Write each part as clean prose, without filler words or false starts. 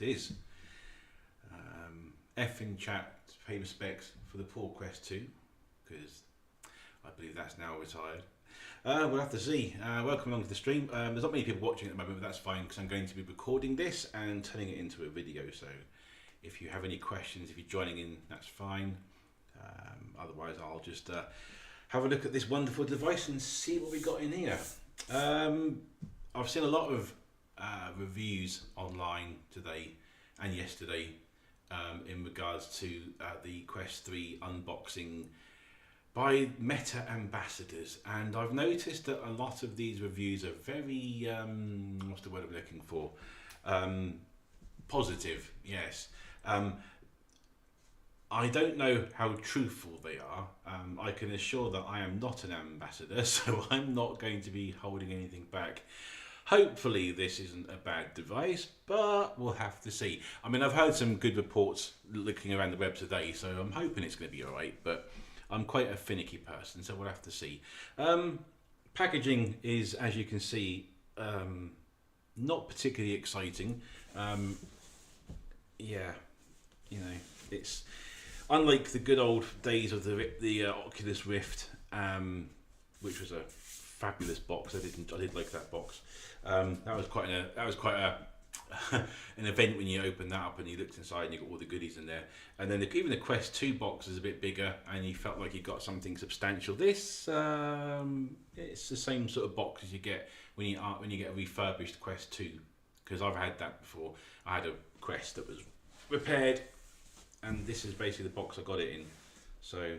it is. F in chat, pay respects for the poor Quest 2, because I believe that's now retired. We'll have to see. Welcome along to the stream. There's not many people watching at the moment, but that's fine because I'm going to be recording this and turning it into a video. So if you have any questions, if you're joining in, that's fine. Otherwise, I'll just have a look at this wonderful device and see what we got in here. I've seen a lot of reviews online today and yesterday in regards to the Quest 3 unboxing by Meta ambassadors, and I've noticed that a lot of these reviews are very what's the word I'm looking for, positive. Yes. I don't know how truthful they are. I can assure that I am not an ambassador, so I'm not going to be holding anything back. Hopefully this isn't a bad device, but we'll have to see. I mean, I've heard some good reports looking around the web today, so I'm hoping it's going to be all right, but I'm quite a finicky person, so we'll have to see. Packaging is, as you can see, not particularly exciting. Yeah, you know, it's unlike the good old days of the Oculus Rift, which was a fabulous box. I did like that box. That was quite a an event when you opened that up and you looked inside and you got all the goodies in there. And then even the Quest 2 box is a bit bigger and you felt like you got something substantial. This it's the same sort of box as you get when you get a refurbished Quest 2, because I've had that before. I had a Quest that was repaired, and this is basically the box I got it in. So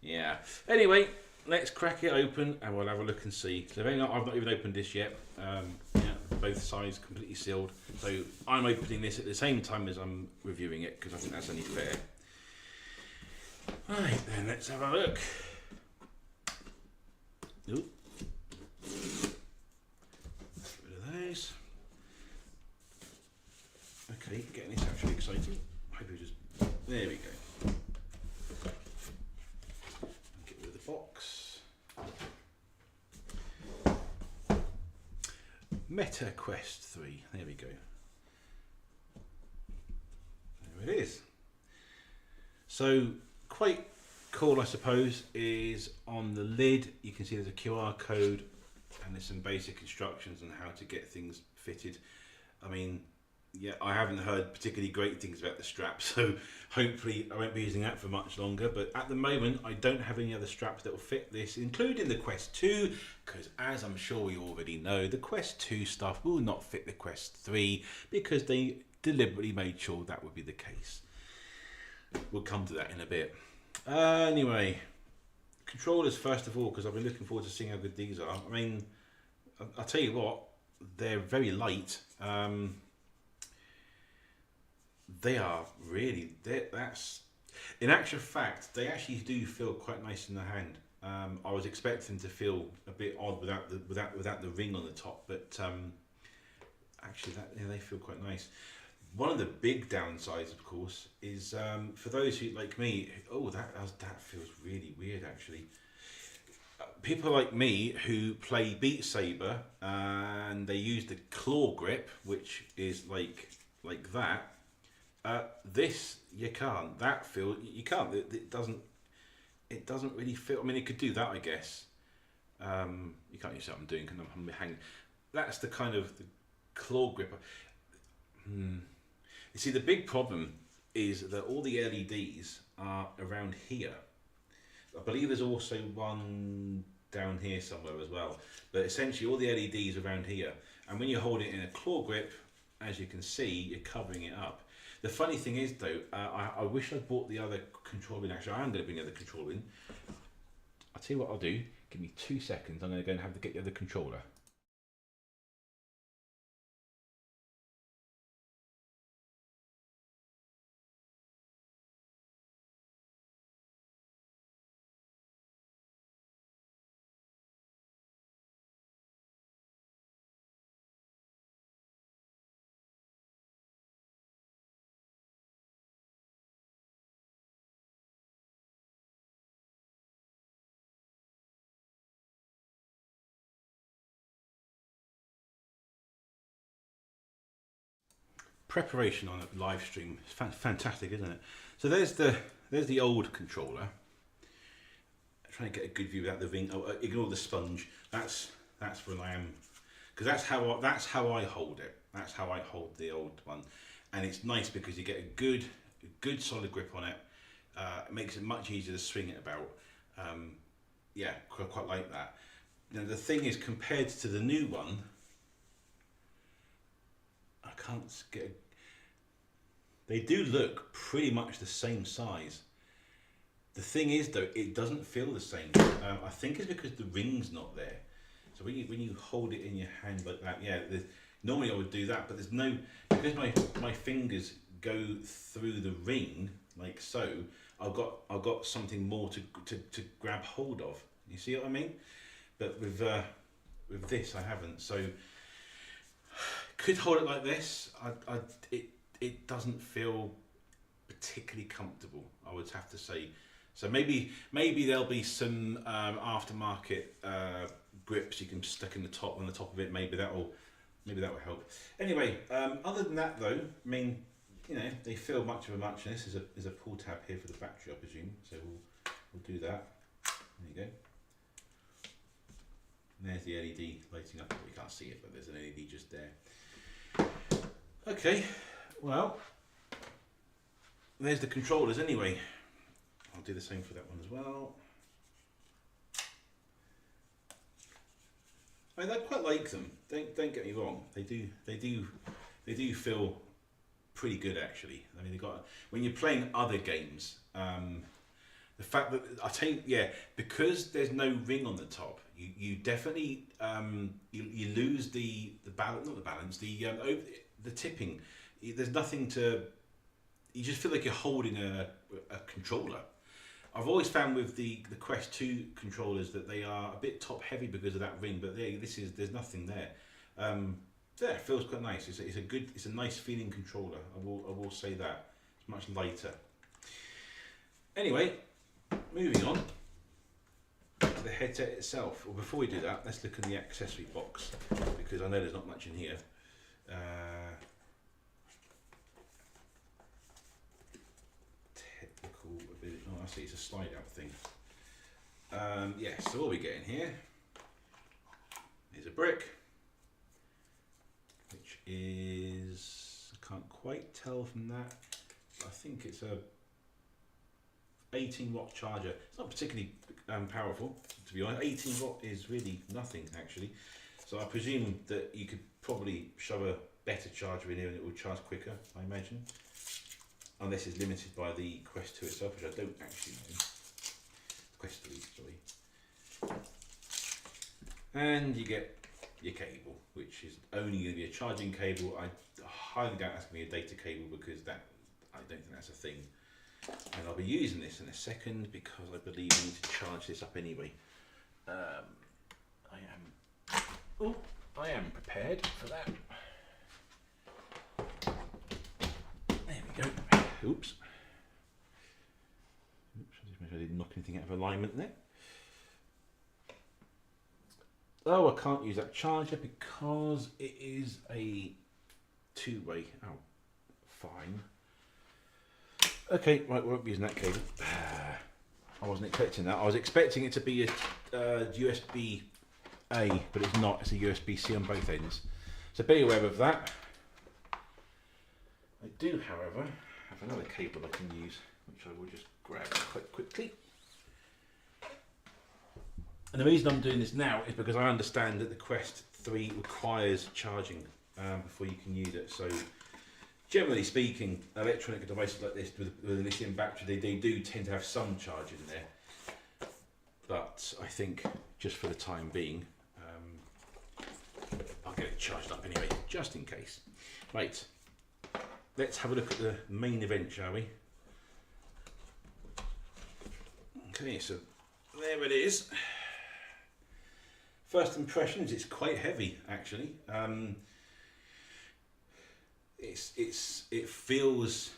yeah. Anyway, let's crack it open and we'll have a look and see. So I've not even opened this yet. Yeah, both sides completely sealed. So I'm opening this at the same time as I'm reviewing it because I think that's only fair. Right then, let's have a look. Ooh. Get rid of those. Okay, getting this actually exciting. Hope we just, there we go. Get rid of the box. Meta Quest 3, there we go. There it is. So quite cool, I suppose, is on the lid you can see there's a QR code and there's some basic instructions on how to get things fitted. I mean, yeah, I haven't heard particularly great things about the strap, so hopefully I won't be using that for much longer. But at the moment, I don't have any other straps that will fit this, including the Quest 2, because as I'm sure we already know, the Quest 2 stuff will not fit the Quest 3 because they deliberately made sure that would be the case. We'll come to that in a bit. Anyway, controllers first of all, because I've been looking forward to seeing how good these are. I mean, I'll tell you what, they're very light. They are really, that's in actual fact they actually do feel quite nice in the hand. I was expecting to feel a bit odd without the ring on the top, but actually they feel quite nice. One of the big downsides, of course, is for those who like me, that feels really weird actually. People like me who play Beat Saber and they use the claw grip, which is like that. This you can't. That feel you can't. It doesn't really feel. I mean, it could do that, I guess. You can't use what I'm doing because I'm hanging. That's the kind of the claw grip. You see, the big problem is that all the LEDs are around here. I believe there's also one down here somewhere as well. But essentially, all the LEDs are around here. And when you hold it in a claw grip, as you can see, you're covering it up. The funny thing is though, I wish I'd bought the other control in. Actually, I am going to bring the other control in. I'll tell you what I'll do. Give me 2 seconds. I'm going to go and have to get the other controller. preparation on a live stream is fantastic, isn't it? So there's the old controller. Trying to get a good view without the ring. Oh, ignore the sponge. That's when I am, because that's how I hold it. That's how I hold the old one, and it's nice because you get a good solid grip on it. It makes it much easier to swing it about. Yeah, quite like that. Now the thing is, compared to the new one, I can't get. They do look pretty much the same size. The thing is, though, it doesn't feel the same. I think it's because the ring's not there. So when you hold it in your hand like that, yeah. Normally I would do that, but there's no, because my fingers go through the ring like so. I've got something more to grab hold of. You see what I mean? But with this, I haven't. So could hold it like this. It doesn't feel particularly comfortable, I would have to say. So maybe there'll be some aftermarket grips you can stick in the top, on the top of it. Maybe that will help. Anyway, other than that though, I mean, you know, they feel much of a muchness. There's a pull tab here for the battery, I presume. So we'll do that. There you go. And there's the LED lighting up. We can't see it, but there's an LED just there. Okay, well, there's the controllers anyway. I'll do the same for that one as well. I mean, I quite like them. Don't get me wrong. They do feel pretty good actually. I mean, when you're playing other games, the fact that I think, yeah, because there's no ring on the top, you definitely you lose the balance, not the balance, the tipping. There's nothing to. You just feel like you're holding a controller. I've always found with the Quest 2 controllers that they are a bit top heavy because of that ring, but there's nothing there. Yeah, it feels quite nice. It's a nice feeling controller. I will say that. It's much lighter. Anyway, moving on to the headset itself. Well, before we do that, let's look at the accessory box because I know there's not much in here. Oh, I see, it's a slide out thing. Yeah, so what we get in here is a brick, which is, I can't quite tell from that, I think it's a 18 watt charger. It's not particularly powerful, to be honest. 18 watt is really nothing actually. So I presume that you could probably shove a better charger in here and it will charge quicker, I imagine. Unless it's limited by the Quest 2 itself, which I don't actually know. Quest 3, sorry. And you get your cable, which is only going to be a charging cable. I highly doubt that's going to be a data cable because I don't think that's a thing. And I'll be using this in a second because I believe I need to charge this up anyway. I am prepared for that. There we go. Oops. Just make sure I didn't knock anything out of alignment there. Oh, I can't use that charger because it is a two-way. Oh, fine. Okay, right, we won't be using that cable. I wasn't expecting that. I was expecting it to be a USB-A, but it's not. It's a USB-C on both ends. So be aware of that. I do, however, have another cable I can use, which I will just grab quite quickly. And the reason I'm doing this now is because I understand that the Quest 3 requires charging before you can use it. So generally speaking, electronic devices like this with a lithium battery, they do tend to have some charge in there. But I think just for the time being, I'll get it charged up anyway, just in case. Right, let's have a look at the main event, shall we? Okay, so there it is. First impressions, it's quite heavy actually. It feels,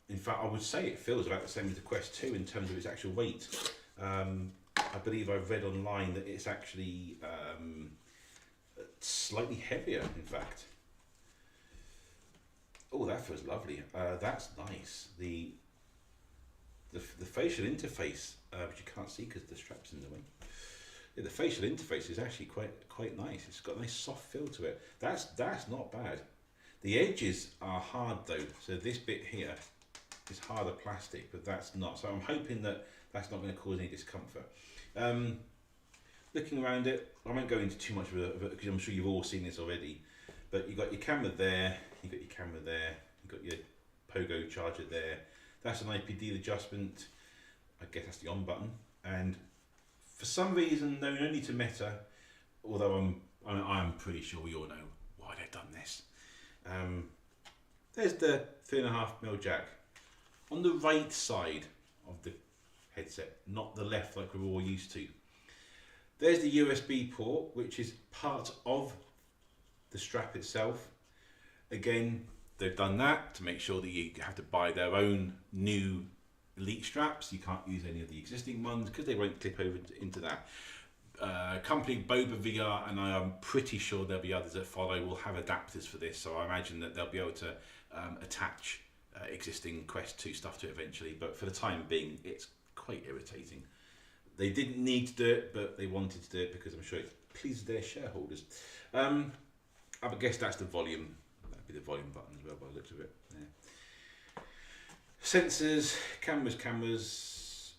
in fact I would say it feels about the same as the Quest 2 in terms of its actual weight. I believe I've read online that it's actually slightly heavier in fact. Oh, that feels lovely. That's nice. The facial interface, which you can't see because the strap's in the way. Yeah, the facial interface is actually quite nice. It's got a nice soft feel to it. That's not bad. The edges are hard though, so this bit here is harder plastic, but that's not. So I'm hoping that that's not going to cause any discomfort. Looking around it, I won't go into too much of it because I'm sure you've all seen this already. But you've got your camera there, you've got your camera there, you've got your pogo charger there. That's an IPD adjustment. I guess that's the on button. And for some reason, no need to Meta, although I'm pretty sure we all know why they've done this. There's the 3.5mm jack on the right side of the headset, not the left like we're all used to. There's the USB port, which is part of the strap itself. Again, they've done that to make sure that you have to buy their own new Elite straps. You can't use any of the existing ones because they won't clip over into that. Company Boba VR, and I am pretty sure there'll be others that follow, will have adapters for this, so I imagine that they'll be able to attach existing Quest 2 stuff to it eventually, but for the time being it's quite irritating. They didn't need to do it, but they wanted to do it because I'm sure it pleases their shareholders. I guess that's the volume. That'd be the volume button as well by the looks of it. Yeah. Sensors, cameras,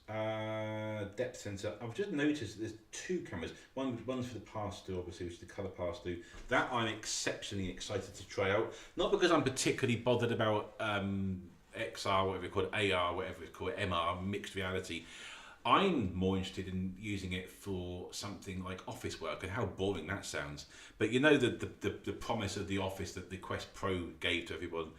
depth sensor. I've just noticed there's two cameras. One's for the pass-through, obviously, which is the colour pass-through. That I'm exceptionally excited to try out. Not because I'm particularly bothered about XR, whatever it's called, AR, whatever it's called, MR, mixed reality. I'm more interested in using it for something like office work, and how boring that sounds. But you know the promise of the Office that the Quest Pro gave to everyone.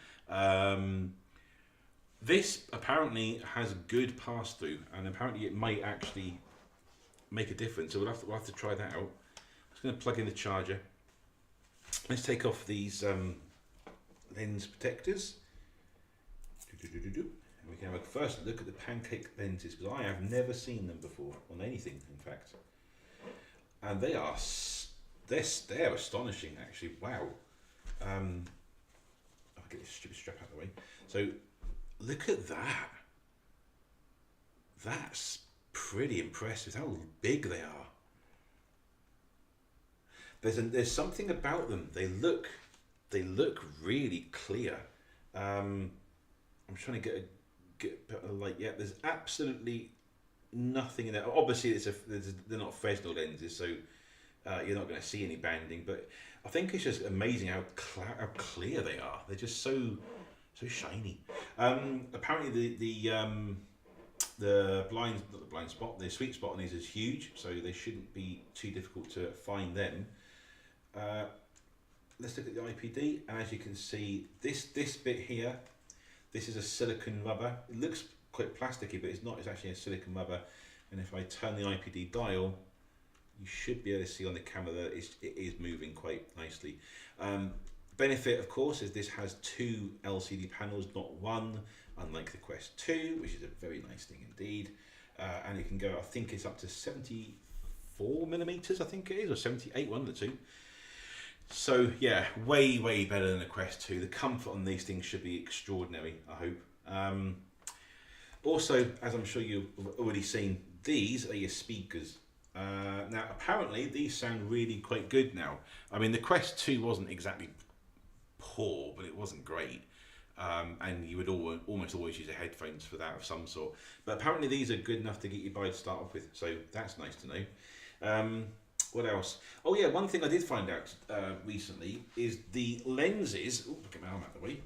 This apparently has good pass through, and apparently it might actually make a difference. So we'll have to try that out. I'm just going to plug in the charger. Let's take off these lens protectors. And we can have a first look at the pancake lenses, because I have never seen them before on anything, in fact. And they're astonishing, actually. Wow. I'll get this stupid strap out of the way. So look at that. That's pretty impressive. How big they are. There's something about them. They look really clear. I'm trying to get a light. Yeah, there's absolutely nothing in there. Obviously, they're not Fresnel lenses, so you're not going to see any banding. But I think it's just amazing how clear they are. They're just so shiny. Apparently, the sweet spot on these is huge, so they shouldn't be too difficult to find them. Let's look at the IPD, and as you can see, this bit here, this is a silicone rubber. It looks quite plasticky, but it's not. It's actually a silicone rubber. And if I turn the IPD dial, you should be able to see on the camera that it is moving quite nicely. Benefit, of course, is this has two LCD panels, not one, unlike the Quest 2, which is a very nice thing indeed. And it can go, I think it's up to 74mm, I think it is, or 78, one of the two. So yeah, way better than the Quest 2. The comfort on these things should be extraordinary, I hope. Also, as I'm sure you've already seen, these are your speakers. Now, apparently, these sound really quite good now. I mean, the Quest 2 wasn't exactly poor, but it wasn't great. And you would almost always use headphones for that of some sort. But apparently, these are good enough to get you by to start off with. So that's nice to know. What else? Oh yeah, one thing I did find out recently is the lenses. Oh, get my arm out of the way.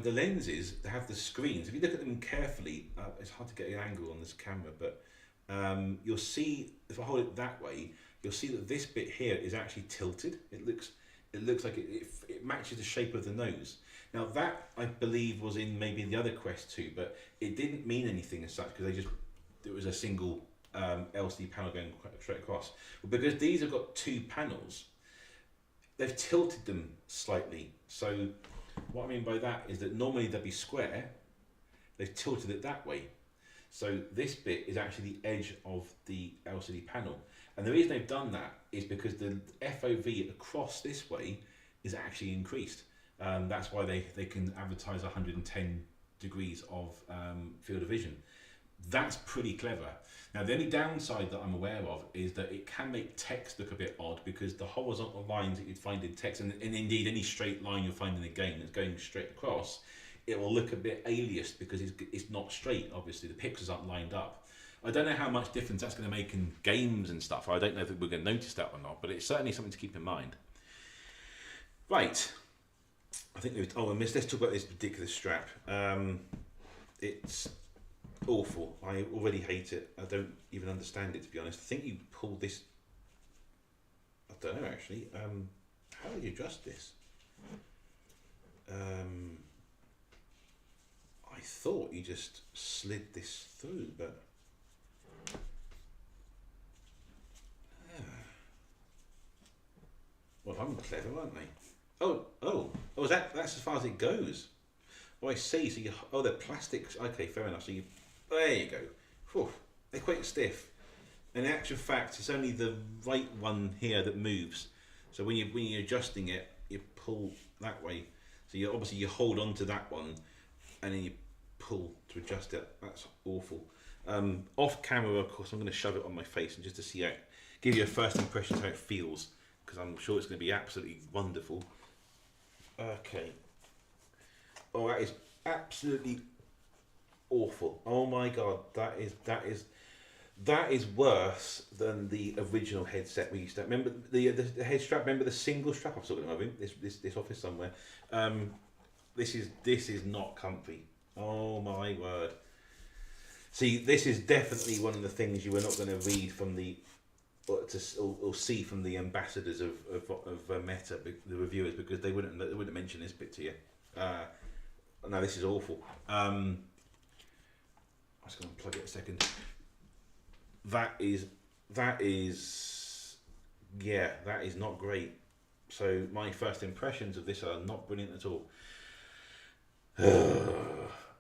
The lenses have the screens. If you look at them carefully, it's hard to get an angle on this camera, but you'll see, if I hold it that way, you'll see that this bit here is actually tilted. It looks like it matches the shape of the nose. Now that, I believe, was in maybe the other Quest 2, but it didn't mean anything as such, because it was a single LCD panel going straight across. But because these have got two panels, they've tilted them slightly. So what I mean by that is that normally they'd be square, they've tilted it that way. So this bit is actually the edge of the LCD panel. And the reason they've done that is because the FOV across this way is actually increased. That's why they can advertise 110 degrees of field of vision. That's pretty clever. Now, the only downside that I'm aware of is that it can make text look a bit odd, because the horizontal lines that you'd find in text, and indeed any straight line you'll find in the game that's going straight across, it will look a bit aliased because it's not straight. Obviously, the pixels aren't lined up. I don't know how much difference that's going to make in games and stuff. I don't know if we're going to notice that or not, but it's certainly something to keep in mind. Right. I think let's talk about this ridiculous strap. It's awful. I already hate it. I don't even understand it, to be honest. I think you pull this. I don't know actually. How do you adjust this? I thought you just slid this through, but well, I'm clever, aren't they? Oh, that's as far as it goes. Oh, I see. So they're plastics. Okay, fair enough. So there you go. Whew, they're quite stiff. In actual fact, it's only the right one here that moves. So when you're adjusting it, you pull that way. So you hold on to that one, and then you pull to adjust it. That's awful. Off camera, of course, I'm going to shove it on my face and just to see give you a first impression of how it feels, because I'm sure it's going to be absolutely wonderful. Okay. Oh, that is absolutely awful. Oh my god, that is worse than the original headset we used to remember. The head strap. Remember the single strap? I've still got it in my room. This office somewhere. This is not comfy. Oh my word. See, this is definitely one of the things you were not going to read from or see from the ambassadors of Meta, the reviewers, because they wouldn't mention this bit to you. No, this is awful. I'm just going to unplug it a second. That is not great. So my first impressions of this are not brilliant at all.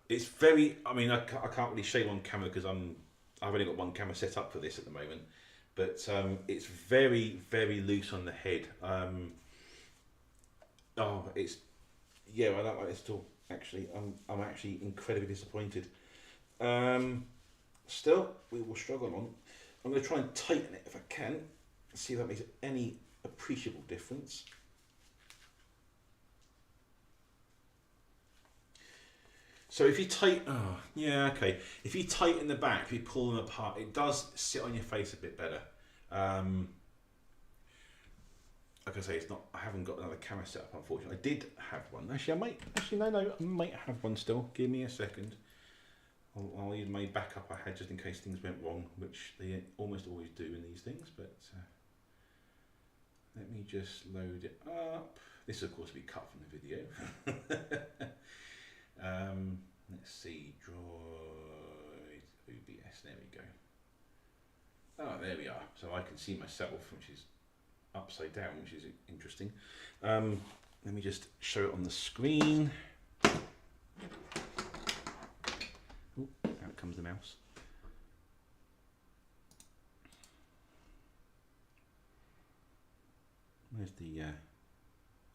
It's very. I mean, I can't really show you on camera because I've only got one camera set up for this at the moment. But it's very, very loose on the head. I don't like this at all. Actually, I'm actually incredibly disappointed. Still, we will struggle on. I'm going to try and tighten it if I can. See if that makes any appreciable difference. So if you if you tighten the back, if you pull them apart, it does sit on your face a bit better. Like I say, I haven't got another camera set up, unfortunately. I did have one. Actually, I might have one still. Give me a second. I'll use my backup I had just in case things went wrong, which they almost always do in these things. But let me just load it up. This, of course, will be cut from the video. Let's see, Droid OBS. There we go. Oh, there we are. So I can see myself, which is upside down, which is interesting. Let me just show it on the screen. Ooh, out comes the mouse. Where's the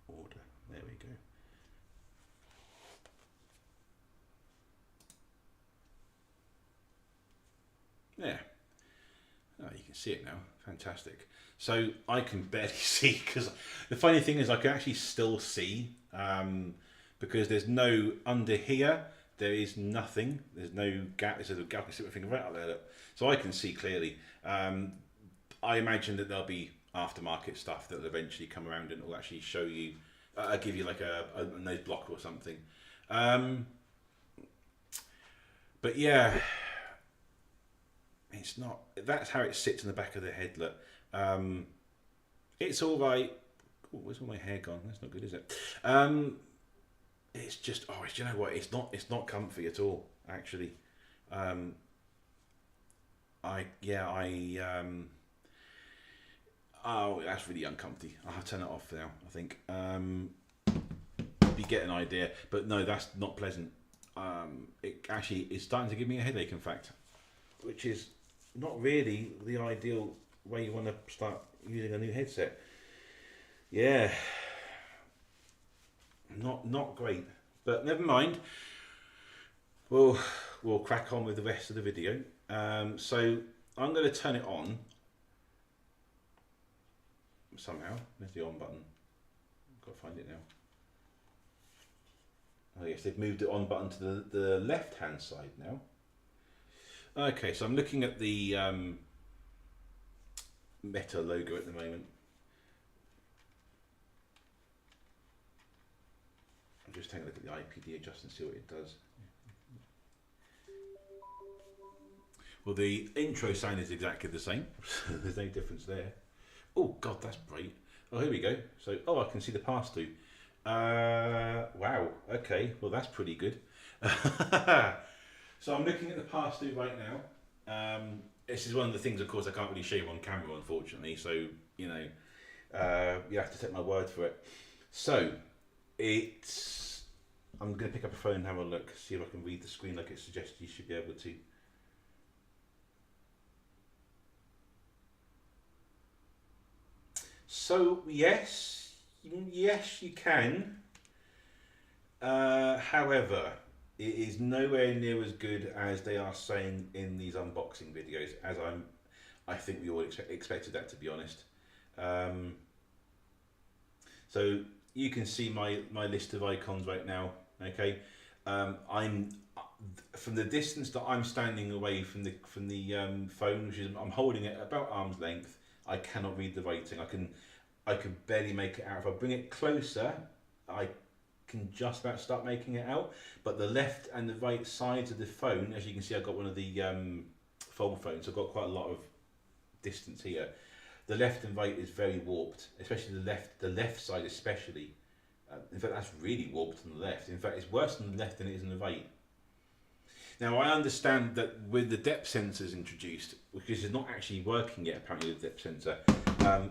order? There we go. Yeah. Oh, you can see it now. Fantastic. So I can barely see, because the funny thing is I can actually still see, because there's no under here. There is nothing. There's no gap. There's a gap. I can see my finger right up there. Look. So I can see clearly. I imagine that there'll be aftermarket stuff that will eventually come around and will actually show you, give you like a nose block or something. But yeah. It's not. That's how it sits in the back of the head. Look, it's all right. Ooh, where's all my hair gone? That's not good, is it? It's just. Oh, do you know what? It's not. It's not comfy at all. Actually, Oh, that's really uncomfy. I'll have to turn it off now, I think. You get an idea, but no, that's not pleasant. It actually is starting to give me a headache. In fact, which is not really the ideal way you want to start using a new headset. Yeah. Not great, but never mind. We'll crack on with the rest of the video. So I'm going to turn it on somehow. There's the on button. I've got to find it now. Oh yes, they've moved the on button to the left hand side now. Okay, so I'm looking at the Meta logo at the moment. I'm just taking a look at the IPD adjust and see what it does. Well, the intro sound is exactly the same. There's no difference there. Oh God, that's bright. Oh, here we go. So, oh, I can see the pass through. Wow. Okay. Well, that's pretty good. So I'm looking at the pass through right now. This is one of the things, of course, I can't really show you on camera, unfortunately. So you know, you have to take my word for it. So it's. I'm going to pick up a phone and have a look, see if I can read the screen like it suggests you should be able to. So yes, you can. However, it is nowhere near as good as they are saying in these unboxing videos. As I think we all expected that, to be honest. So you can see my list of icons right now. Okay, I'm from the distance that I'm standing away from the phone, which is I'm holding it about arm's length. I cannot read the writing. I can barely make it out. If I bring it closer, I can just about start making it out. But the left and the right sides of the phone, as you can see, I've got one of the fold phones. So I've got quite a lot of distance here. The left and right is very warped, especially the left side especially. In fact, that's really warped on the left. In fact, it's worse on the left than it is on the right. Now, I understand that with the depth sensors introduced, which is not actually working yet, apparently, the depth sensor,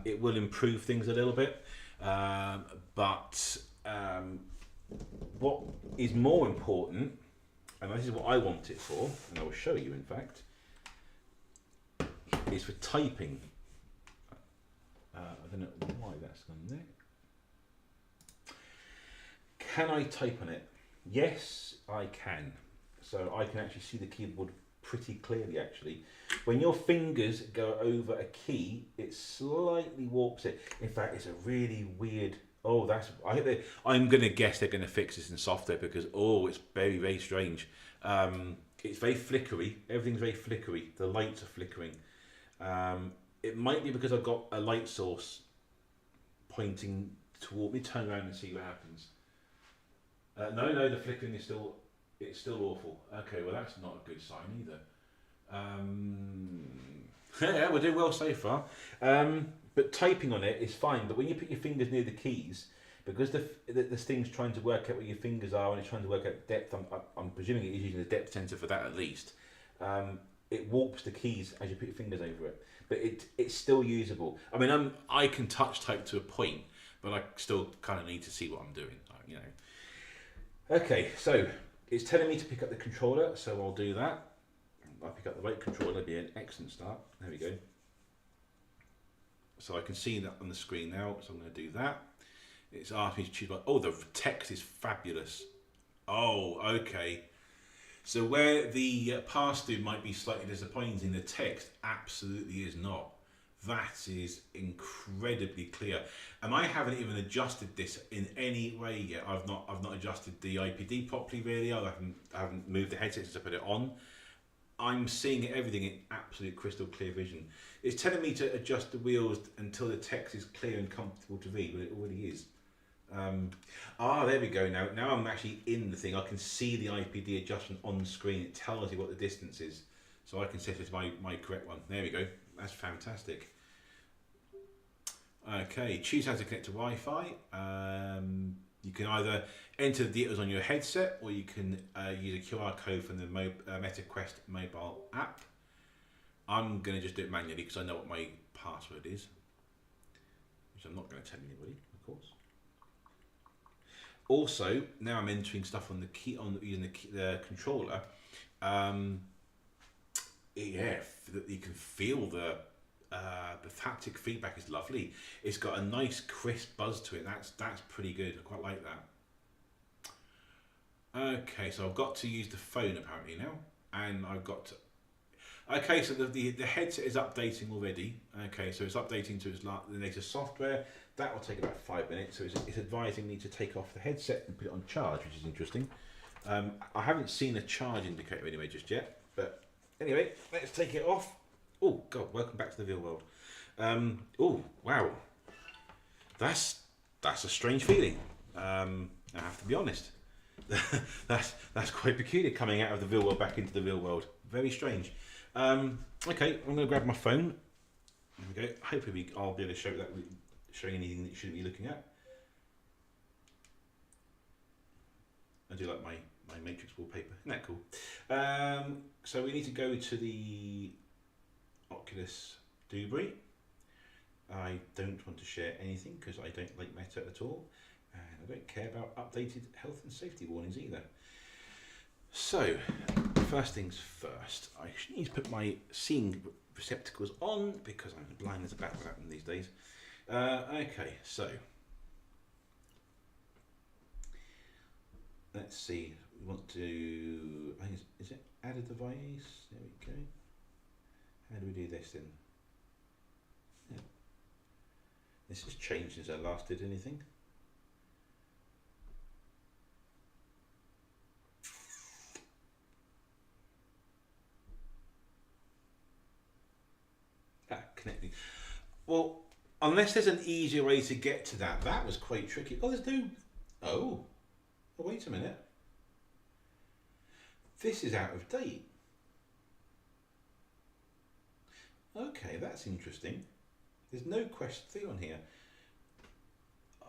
it will improve things a little bit. But what is more important, and this is what I want it for, and I will show you, in fact, is for typing. I don't know why that's gone there. Can I type on it? Yes, I can. So I can actually see the keyboard pretty clearly, actually. When your fingers go over a key, it slightly warps it. In fact, it's a really weird... Oh, that's... I'm going to guess they're going to fix this in software because, oh, it's very, very strange. It's very flickery. Everything's very flickery. The lights are flickering. It might be because I've got a light source pointing toward me. Turn around and see what happens. No, the flickering is still... It's still awful. Okay, well that's not a good sign either. Yeah, we're doing well so far. But typing on it is fine. But when you put your fingers near the keys, because this thing's trying to work out where your fingers are and it's trying to work out depth, I'm presuming it is using the depth sensor for that at least. It warps the keys as you put your fingers over it. But it's still usable. I mean, I can touch type to a point, but I still kind of need to see what I'm doing. You know. Okay, so. It's telling me to pick up the controller, so I'll do that. I'll pick up the right controller, that'd be an excellent start. There we go. So I can see that on the screen now, so I'm going to do that. It's asking me to choose. Oh, the text is fabulous. Oh, okay. So where the pass-through might be slightly disappointing, the text absolutely is not. That is incredibly clear, and I haven't even adjusted this in any way yet. I've not adjusted the IPD properly, really. I haven't moved the headset since I put it on. I'm seeing everything in absolute crystal clear vision. It's telling me to adjust the wheels until the text is clear and comfortable to read, but it already is. There we go. Now I'm actually in the thing. I can see the IPD adjustment on the screen. It tells you what the distance is, so I can set it to my correct one. There we go. That's fantastic. Okay, choose how to connect to Wi-Fi. You can either enter the details on your headset, or you can use a QR code from the Meta Quest mobile app. I'm going to just do it manually because I know what my password is, which I'm not going to tell anybody, of course. Also, now I'm entering stuff on the key using the controller. Yeah, you can feel the haptic feedback is lovely. It's got a nice crisp buzz to it. That's pretty good. I quite like that. Okay, so I've got to use the phone apparently now, and I've got to. Okay, so the headset is updating already. Okay, so it's updating to the latest software. That will take about 5 minutes. So it's advising me to take off the headset and put it on charge, which is interesting. I haven't seen a charge indicator anyway just yet, but anyway, let's take it off. Oh God, welcome back to the real world. Oh wow, that's a strange feeling. I have to be honest. that's quite peculiar, coming out of the real world back into the real world. Very strange. Okay, I'm going to grab my phone. There we go. Hopefully I'll be able to show that showing anything that you shouldn't be looking at. I do like my Matrix wallpaper. Isn't that cool? So we need to go to the Oculus Dubry. I don't want to share anything because I don't like Meta at all, and I don't care about updated health and safety warnings either. So, first things first, I need to put my seeing receptacles on because I'm blind as a bat without them these days. Okay, so let's see. We want to. I think is it add a device? There we go. How do we do this then? Yeah. This has changed since I last did anything. Connecting. Well, unless there's an easier way to get to that, that was quite tricky. Oh, there's no. Oh, wait a minute. This is out of date. Okay, that's interesting. There's no Quest 3 on here.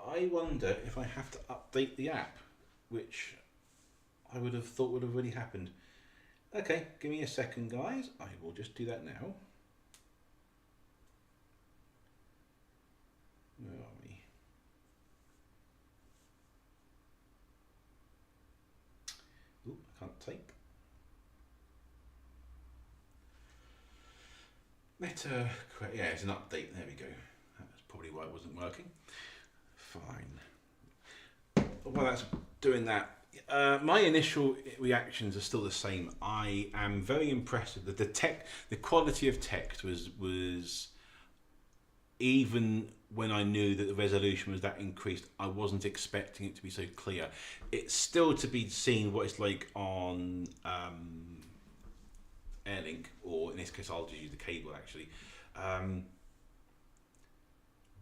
I wonder if I have to update the app, which I would have thought would have already happened. Okay, give me a second, guys. I will just do that now. Where are we? Ooh, I can't type. Meta, yeah, it's an update. There we go. That's probably why it wasn't working. Fine. While that's doing that, my initial reactions are still the same. I am very impressed with the quality of text was even when I knew that the resolution was that increased, I wasn't expecting it to be so clear. It's still to be seen what it's like on Airlink, or in this case I'll just use the cable actually.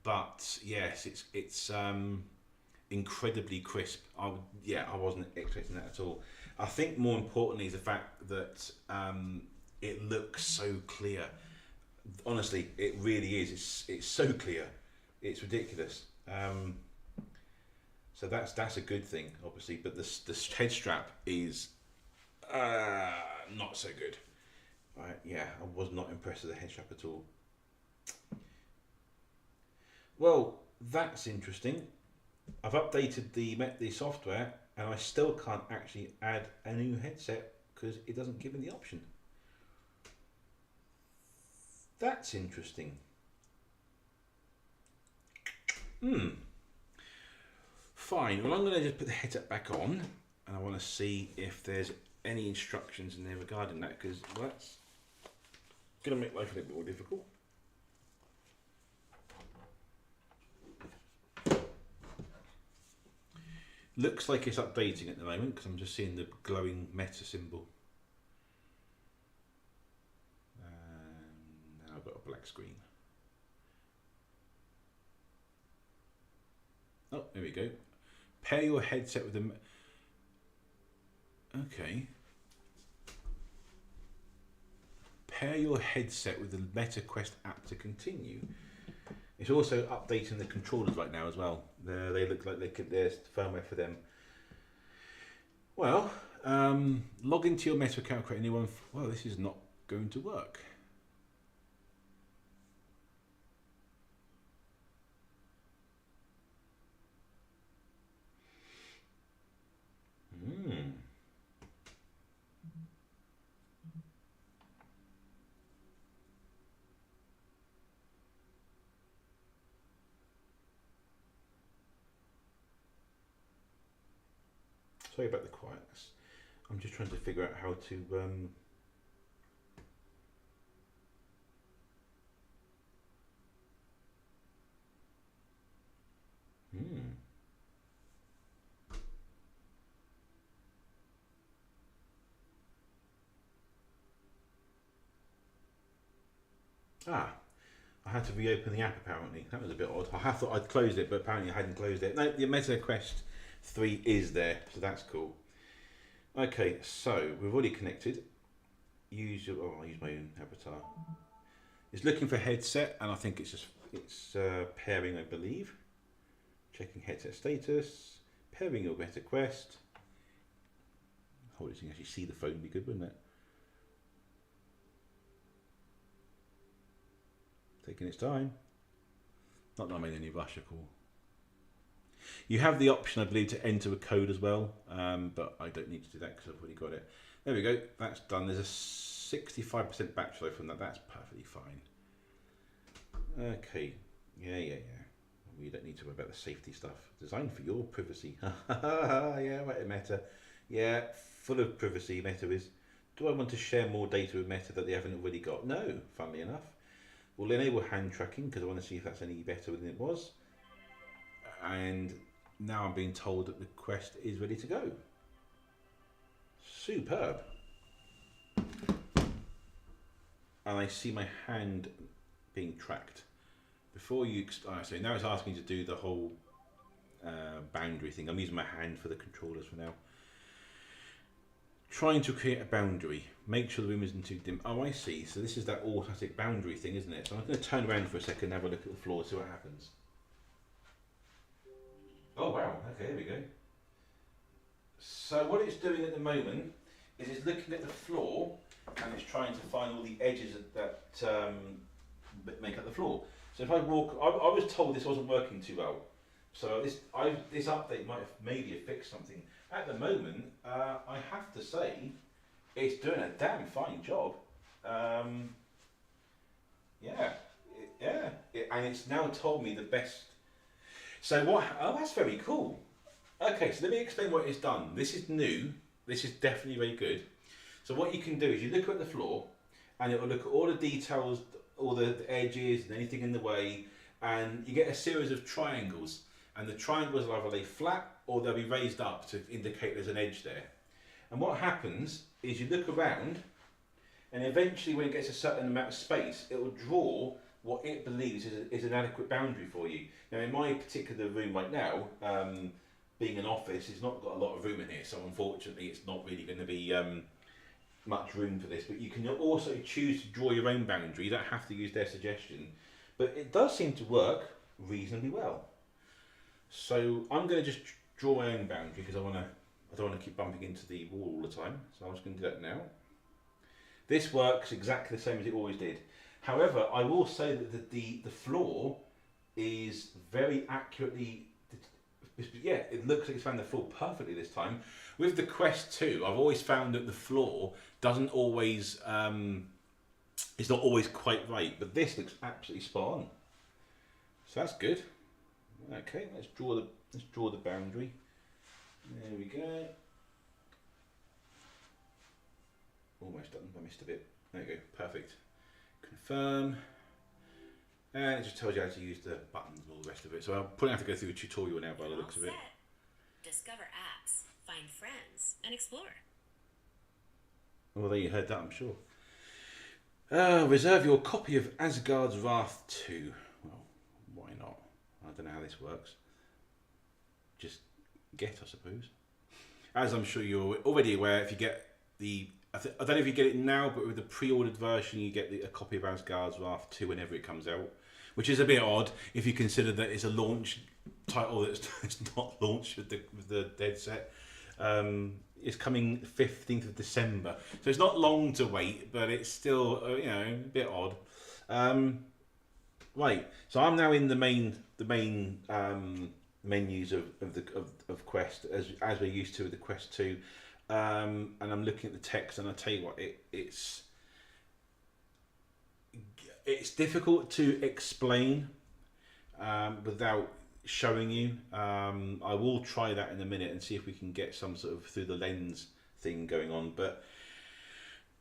But yes, it's incredibly crisp. I wasn't expecting that at all. I think more importantly is the fact that it looks so clear. Honestly, it really is. It's so clear. It's ridiculous. So that's a good thing, obviously. But the head strap is not so good. Yeah, I was not impressed with the head strap at all. Well, that's interesting. I've updated the software, and I still can't actually add a new headset because it doesn't give me the option. That's interesting. Fine. Well, I'm going to just put the headset back on, and I want to see if there's any instructions in there regarding that, because that's going to make life a little bit more difficult. Looks like it's updating at the moment because I'm just seeing the glowing Meta symbol. And now I've got a black screen. Oh, there we go. Pair your headset with the... Okay. Pair your headset with the Meta Quest app to continue. It's also updating the controllers right now as well. They look like there's firmware for them. Well, log into your Meta account, create a new one. Well, this is not going to work. Sorry about the quietness. I'm just trying to figure out how to. Ah, I had to reopen the app apparently. That was a bit odd. I thought I'd closed it, but apparently I hadn't closed it. No, the Meta Quest 3 is there, so that's cool. Okay, so we've already connected. I'll use my own avatar. It's looking for headset, and I think it's pairing, I believe. Checking headset status, pairing your Meta Quest. Hold it so you can actually see the phone, would be good, wouldn't it? Taking its time. Not that I'm in any rush, of course. You have the option, I believe, to enter a code as well, but I don't need to do that because I've already got it. There we go, that's done. There's a 65% battery life from that, that's perfectly fine. Okay, yeah. We don't need to worry about the safety stuff. Designed for your privacy. Yeah, right, Meta. Yeah, full of privacy, Meta is. Do I want to share more data with Meta that they haven't already got? No, funnily enough. We'll enable hand tracking because I want to see if that's any better than it was. And now I'm being told that the Quest is ready to go. Superb. And I see my hand being tracked. Before you, so now it's asking me to do the whole boundary thing. I'm using my hand for the controllers for now. Trying to create a boundary. Make sure the room isn't too dim. Oh, I see. So this is that automatic boundary thing, isn't it? So I'm going to turn around for a second and have a look at the floor, see what happens. Oh, wow. Okay, here we go. So what it's doing at the moment is it's looking at the floor and it's trying to find all the edges that make up the floor. So if I walk, I was told this wasn't working too well. So this update might have maybe fixed something. At the moment, I have to say, it's doing a damn fine job. And it's now told me the best. So what? Oh, that's very cool. Okay, so let me explain what it's done. This is new. This is definitely very good. So what you can do is you look at the floor, and it will look at all the details, all the edges, and anything in the way, and you get a series of triangles. And the triangles will either lay flat or they'll be raised up to indicate there's an edge there. And what happens is you look around, and eventually when it gets a certain amount of space, it will draw what it believes is an adequate boundary for you. Now in my particular room right now, being an office, it's not got a lot of room in here, so unfortunately it's not really going to be much room for this. But you can also choose to draw your own boundary. You don't have to use their suggestion. But it does seem to work reasonably well. So I'm going to just draw my own boundary because I don't want to keep bumping into the wall all the time. So I'm just going to do that now. This works exactly the same as it always did. However, I will say that the floor is very accurately. Yeah, it looks like it's found the floor perfectly this time. With the Quest 2, I've always found that the floor doesn't always. It's not always quite right, but this looks absolutely spot on. So that's good. Okay, let's draw the boundary. There we go. Almost done. I missed a bit. There you go. Perfect. Confirm. And it just tells you how to use the buttons and all the rest of it. So I'll probably have to go through a tutorial now by the looks of it. Discover apps, find friends, and explore. Well, there you heard that, I'm sure. Reserve your copy of Asgard's Wrath 2. Well, why not? I don't know how this works. Just get, I suppose. As I'm sure you're already aware, if you get the... I don't know if you get it now, but with the pre-ordered version, you get a copy of Asgard's Wrath 2 whenever it comes out. Which is a bit odd if you consider that it's a launch title that's not launched with the dead set. It's coming 15th of December. So it's not long to wait, but it's still, a bit odd. Right, so I'm now in the main menus of Quest as we're used to with the Quest 2, and I'm looking at the text, and I tell you what, it's difficult to explain without showing you. I will try that in a minute and see if we can get some sort of through the lens thing going on. But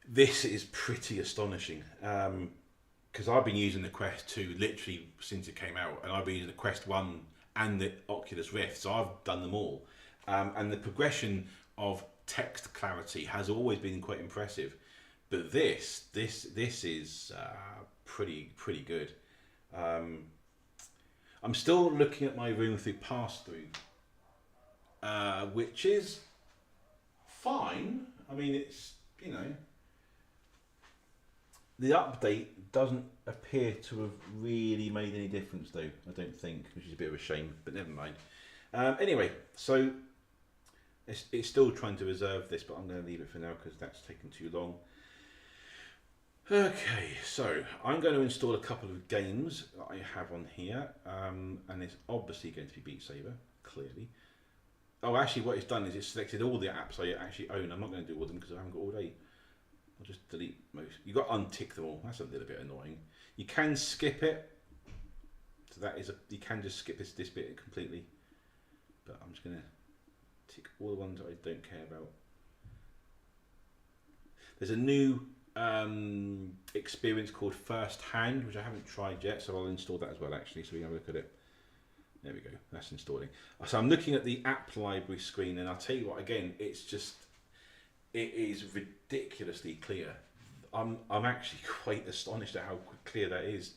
this is pretty astonishing. Because I've been using the Quest 2 literally since it came out, and I've been using the Quest 1 and the Oculus Rift, so I've done them all. And the progression of text clarity has always been quite impressive. But this is pretty good. I'm still looking at my room through pass-through, which is fine. I mean, it's, you know, the update doesn't appear to have really made any difference, though, I don't think, which is a bit of a shame, but never mind. Anyway, so it's still trying to reserve this, but I'm going to leave it for now because that's taken too long. Okay, so I'm going to install a couple of games that I have on here, and it's obviously going to be Beat Saber, clearly. Oh, actually what it's done is it's selected all the apps I actually own. I'm not going to do all of them because I haven't got all day. I'll just delete most. You've got to untick them all. That's a little bit annoying. You can skip it. So that is you can just skip this bit completely. But I'm just going to tick all the ones that I don't care about. There's a new experience called First Hand, which I haven't tried yet, so I'll install that as well actually, so we can have a look at it. There we go, that's installing. So I'm looking at the app library screen, and I'll tell you what, again, it is ridiculously clear. I'm actually quite astonished at how clear that is.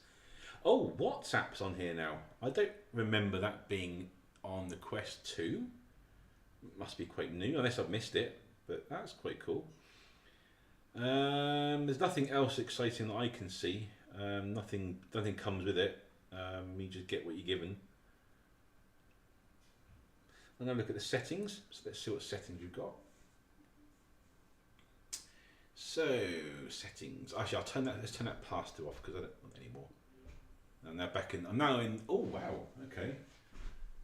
Oh, WhatsApp's on here now. I don't remember that being on the Quest 2. It must be quite new, unless I've missed it, but that's quite cool. There's nothing else exciting that I can see. Nothing comes with it. You just get what you're given. I'm going to look at the settings. So let's see what settings you've got. So settings. Actually, let's turn that pass-through off because I don't want it anymore. I'm now back in. I'm now in. Oh wow. Okay.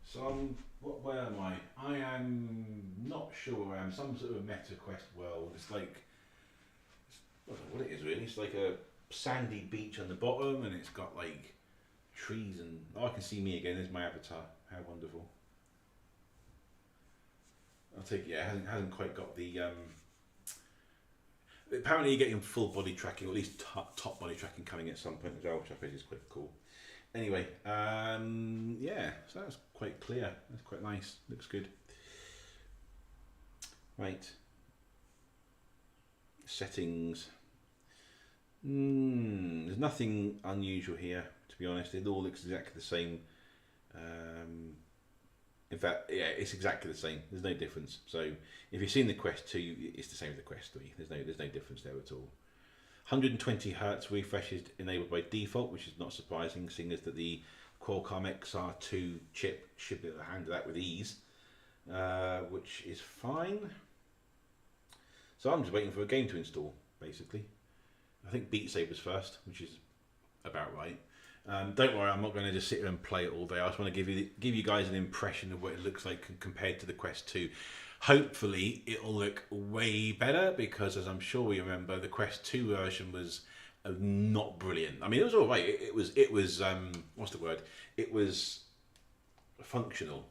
So where am I? I am not sure where I am. Some sort of Meta Quest world. It's like, I don't know what it is really. It's like a sandy beach on the bottom, and it's got like trees and. Oh, I can see me again. There's my avatar. How wonderful. I'll take it. Yeah, it hasn't quite got the. Apparently, you're getting full body tracking, or at least top body tracking coming at some point as well, which I think is quite cool. Anyway, yeah, so that's quite clear. That's quite nice. Looks good. Right. Settings. There's nothing unusual here, to be honest. It all looks exactly the same. In fact, yeah, it's exactly the same. There's no difference. So if you've seen the Quest 2, it's the same as the Quest 3. There's no difference there at all. 120 Hz refresh is enabled by default, which is not surprising, seeing as that the Qualcomm XR2 chip should be able to handle that with ease, which is fine. So I'm just waiting for a game to install, basically. I think Beat Saber's first, which is about right. Don't worry, I'm not going to just sit here and play it all day. I just want to give you guys an impression of what it looks like compared to the Quest 2. Hopefully, it'll look way better because, as I'm sure we remember, the Quest 2 version was not brilliant. I mean, it was all right. It was what's the word? It was functional,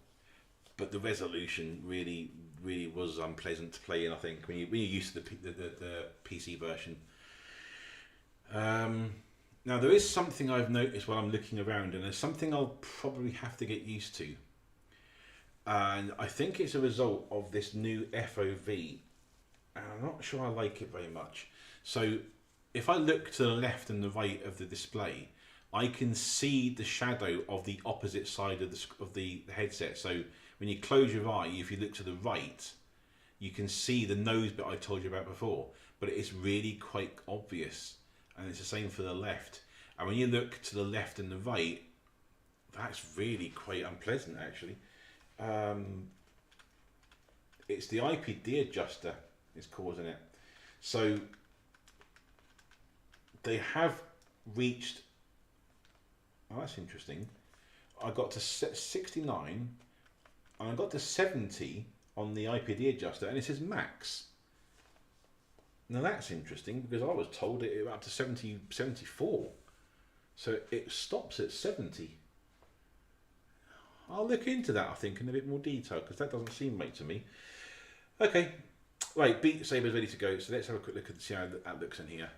but the resolution really was unpleasant to play in. I think when you're used to the PC version. Now, there is something I've noticed while I'm looking around, and there's something I'll probably have to get used to. And I think it's a result of this new FOV. And I'm not sure I like it very much. So if I look to the left and the right of the display, I can see the shadow of the opposite side of the headset. So when you close your eye, if you look to the right, you can see the nose bit I told you about before. But it's really quite obvious. And it's the same for the left. And when you look to the left and the right, that's really quite unpleasant, actually. It's the IPD adjuster is causing it. So they have reached. Oh, that's interesting. I got to 69, and I got to 70 on the IPD adjuster, and it says max. Now that's interesting because I was told it up to 70, 74. So it stops at 70. I'll look into that, I think, in a bit more detail, because that doesn't seem right to me. Okay, right, Beat Saber's ready to go, so let's have a quick look and see how that looks in here.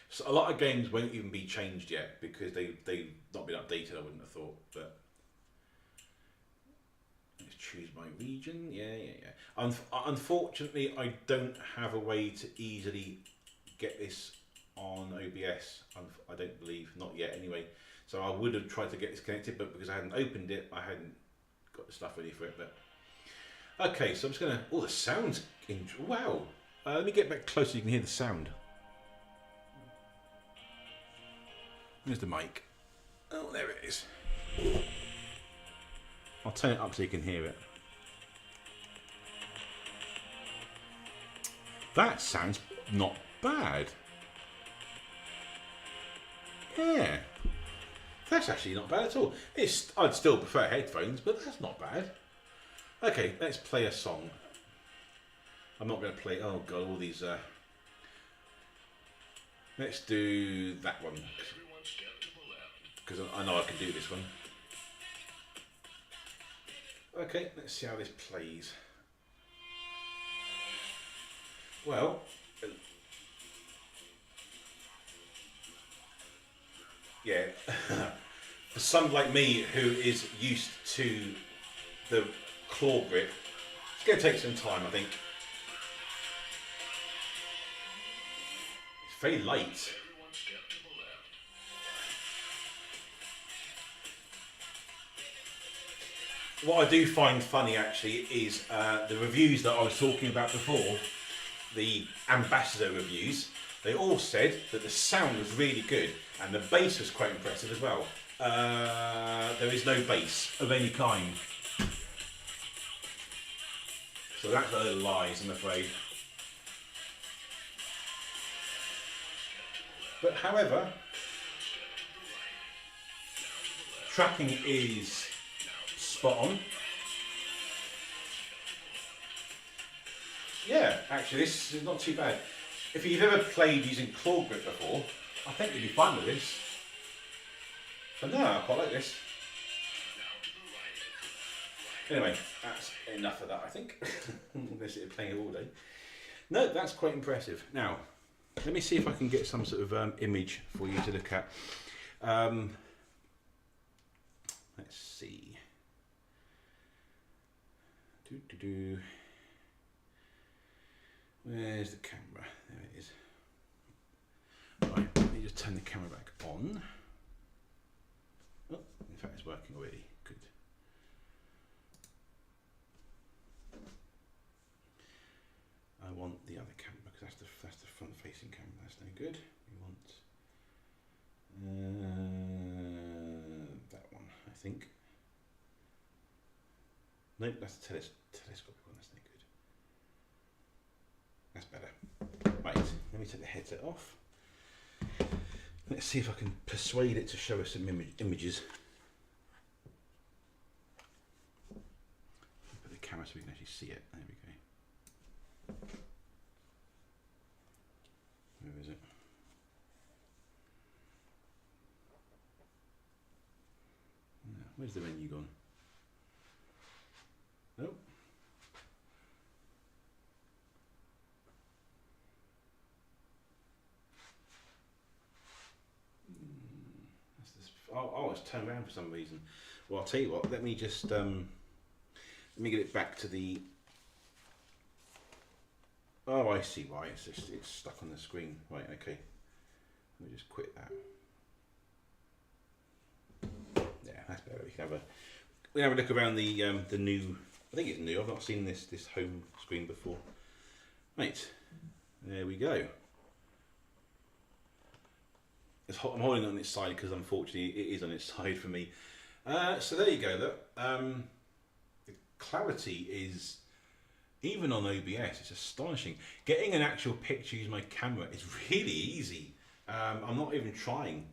So a lot of games won't even be changed yet, because they've not been updated, I wouldn't have thought, but... Let's choose my region, yeah. Unfortunately, I don't have a way to easily get this on OBS, I don't believe, not yet anyway. So I would have tried to get this connected, but because I hadn't opened it, I hadn't got the stuff ready for it. But okay, so I'm just gonna. Oh, the sound's wow. Let me get back closer so you can hear the sound. There's the mic. Oh, there it is. I'll turn it up so you can hear it. That sounds not bad. Yeah, that's actually not bad at all. I'd still prefer headphones, but that's not bad. Okay, let's play a song. I'm not going to play. Oh god, all these. Let's do that one because I know I can do this one. Okay, let's see how this plays. Well. Yeah, for someone like me who is used to the claw grip, it's going to take some time, I think. It's very light. What I do find funny actually is the reviews that I was talking about before, the ambassador reviews. They all said that the sound was really good and the bass was quite impressive as well. There is no bass of any kind. So that's a load of lies, I'm afraid. But however, tracking is spot on. Yeah, actually this is not too bad. If you've ever played using claw grip before, I think you'd be fine with this. But no, I quite like this. Anyway, that's enough of that, I think. Unless you're playing it all day. No, that's quite impressive. Now, let me see if I can get some sort of image for you to look at. Let's see. Where's the camera? There it is. Right, let me just turn the camera back on. Oh, in fact, it's working already. Good. I want the other camera because that's the front-facing camera. That's no good. We want that one, I think. Nope, that's the telescopic one. That's no good. That's better. Right, let me take the headset off. Let's see if I can persuade it to show us some images. Put the camera so we can actually see it. There we go. Where is it? Where's the menu gone? Nope. Oh, it's turned around for some reason. Well, I'll tell you what. Let me just let me get it back to the. Oh, I see why it's stuck on the screen. Right, okay. Let me just quit that. Yeah, that's better. We can have a look around the new. I think it's new. I've not seen this home screen before. Right, there we go. I'm holding it on its side because unfortunately it is on its side for me. So there you go. Look, the clarity is even on OBS. It's astonishing. Getting an actual picture using my camera is really easy. I'm not even trying.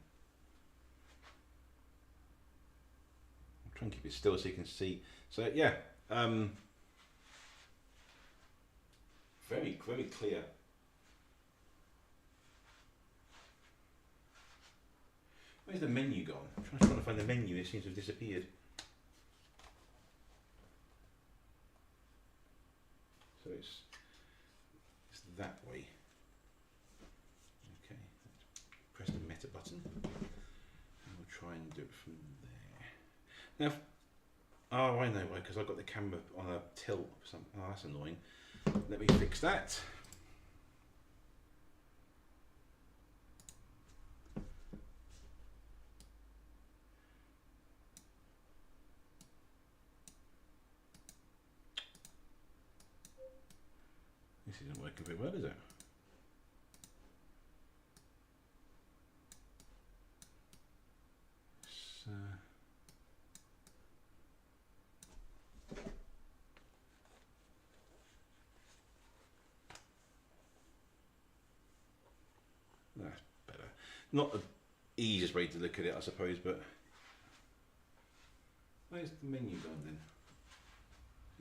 I'm trying to keep it still so you can see. So yeah, very clear. Where's the menu gone? I'm trying to find the menu. It seems to have disappeared. So it's that way. Okay, press the meta button, and we'll try and do it from there. Now, oh, I know why, because I've got the camera on a tilt or something. Oh, that's annoying. Let me fix that. This isn't working very well, is it? That's better. Not the easiest way to look at it, I suppose, but where's the menu gone then?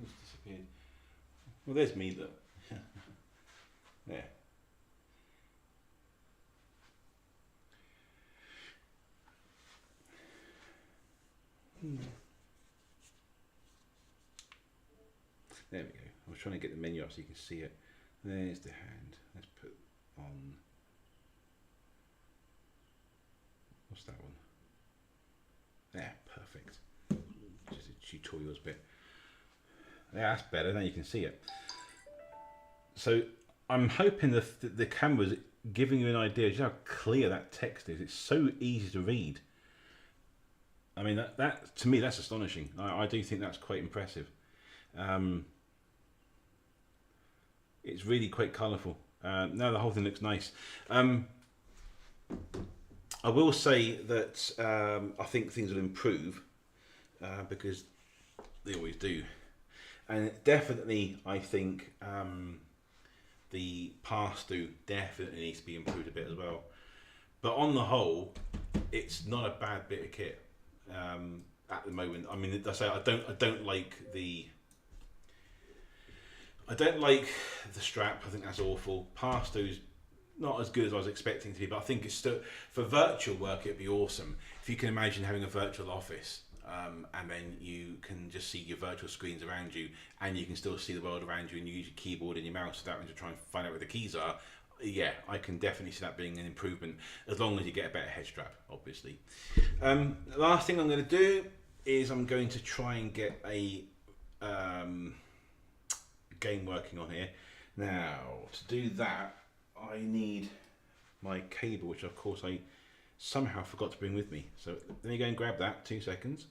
It's disappeared. Well, there's me, look. There. There we go. I was trying to get the menu up so you can see it. There's the hand. Let's put on. What's that one? There, perfect. Just a tutorials bit. Yeah, that's better. Now you can see it. So I'm hoping the camera's giving you an idea just how clear that text is. It's so easy to read. I mean, that to me, that's astonishing. I do think that's quite impressive. It's really quite colourful. Now the whole thing looks nice. I will say that I think things will improve because they always do. And definitely, I think the pass-through definitely needs to be improved a bit as well. But on the whole, it's not a bad bit of kit at the moment. I mean, I say I don't like the strap. I think that's awful. Pass-through's not as good as I was expecting to be, but I think it's still, for virtual work, it'd be awesome. If you can imagine having a virtual office, and then you can just see your virtual screens around you, and you can still see the world around you, and you use your keyboard and your mouse without having to try and find out where the keys are. Yeah, I can definitely see that being an improvement, as long as you get a better head strap, obviously. The last thing I'm going to do is I'm going to try and get a game working on here. Now, to do that, I need my cable, which of course I somehow forgot to bring with me. So let me go and grab that, 2 seconds.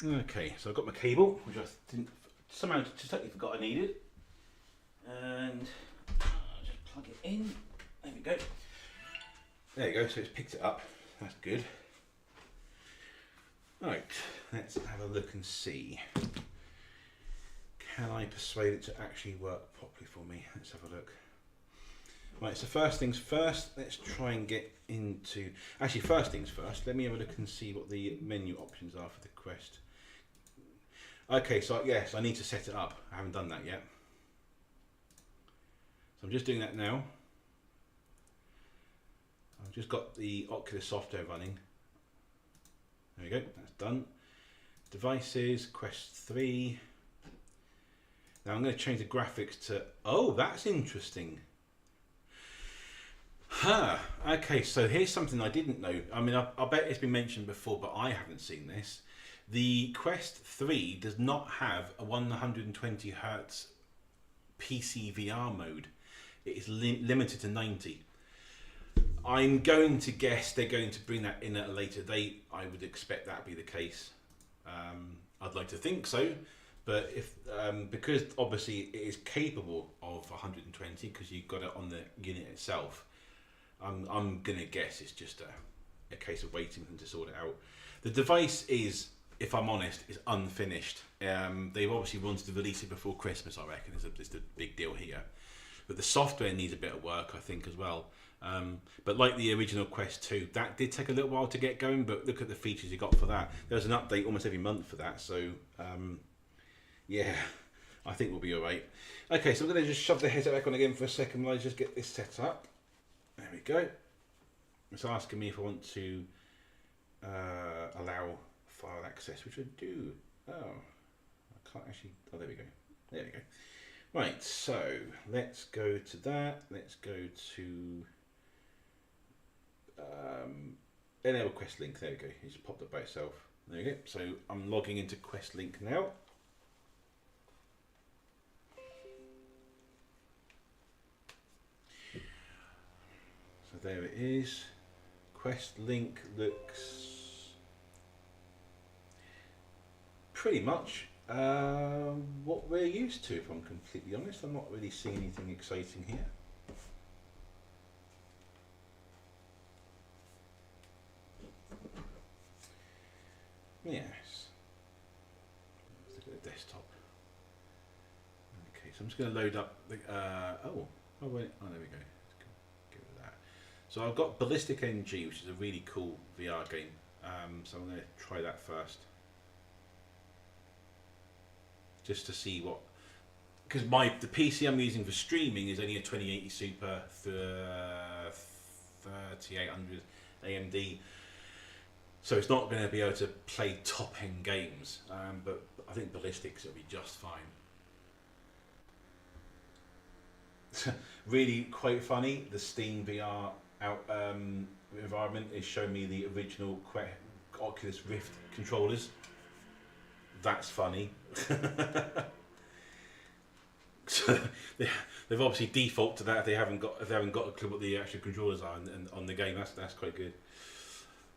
Okay, so I've got my cable, which I somehow just totally forgot I needed, and I'll just plug it in. There we go. There you go. So it's picked it up. That's good. Right, let's have a look and see. Can I persuade it to actually work properly for me? Let's have a look. Right, so first things first, let's try and get into... Actually, first things first, let me have a look and see what the menu options are for the Quest. Okay, so yes, I need to set it up. I haven't done that yet. So I'm just doing that now. I've just got the Oculus software running. There we go, that's done. Devices, Quest 3. Now I'm going to change the graphics to... Oh, that's interesting. Huh. Okay, so here's something I didn't know. I mean, I bet it's been mentioned before, but I haven't seen this. The Quest 3 does not have a 120 Hz PCVR mode. It is limited to 90. I'm going to guess they're going to bring that in at a later date. I would expect that to be the case. I'd like to think so, but if because obviously it is capable of 120 because you've got it on the unit itself. I'm gonna guess it's just a case of waiting for them to sort it out. The device is, if I'm honest, is unfinished. They've obviously wanted to release it before Christmas, I reckon. It's the big deal here. But the software needs a bit of work, I think, as well. But like the original Quest 2, that did take a little while to get going, but look at the features you got for that. There's an update almost every month for that, so yeah, I think we'll be alright. Okay, so I'm going to just shove the headset back on again for a second while I just get this set up. There we go. It's asking me if I want to allow file access, which I do. Oh, I can't actually. Oh, there we go. There we go. Right, so let's go to that. Let's go to enable Quest Link. There we go. It's popped up by itself. There we go. So I'm logging into Quest Link now. So there it is. Quest Link looks pretty much what we're used to, if I'm completely honest. I'm not really seeing anything exciting here. Yes. Let's look at the desktop. Okay, so I'm just going to load up the... oh wait, oh there we go. Get rid of that. So I've got Ballistic NG, which is a really cool VR game. So I'm going to try that first. Just to see what, because the PC I'm using for streaming is only a 2080 Super 3800 AMD, so it's not going to be able to play top end games. But I think Ballistics will be just fine. Really quite funny. The Steam VR environment is showing me the original Oculus Rift controllers. That's funny. So they've obviously default to that if they haven't got a clue what the actual controllers are on the game. That's quite good.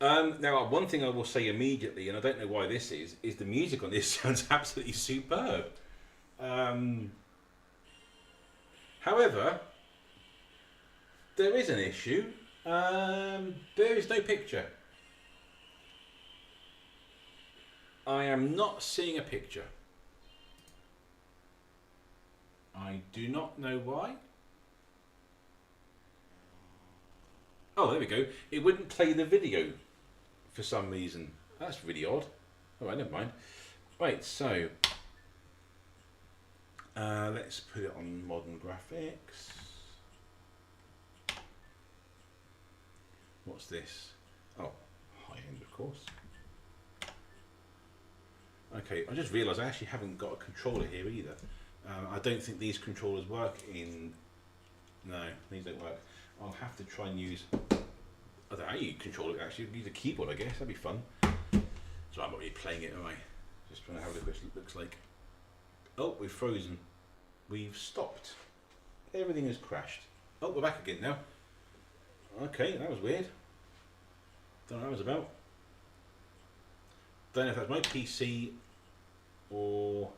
Now, one thing I will say immediately, and I don't know why this is the music on this sounds absolutely superb. However, there is an issue. There is no picture. I am not seeing a picture. I do not know why. Oh, there we go. It wouldn't play the video for some reason. That's really odd. Alright, never mind. Right, so let's put it on modern graphics. What's this? Oh, high end, of course. Okay, I just realised I actually haven't got a controller here either. I don't think these controllers work in... No, these don't work. I'll have to try and use... I don't know how you control it actually. Use a keyboard, I guess. That'd be fun. So I'm not really playing it, am I? Just trying to have a look what it looks like. Oh, we've frozen. We've stopped. Everything has crashed. Oh, we're back again now. Okay, that was weird. Don't know what that was about. Don't know if that's my PC or...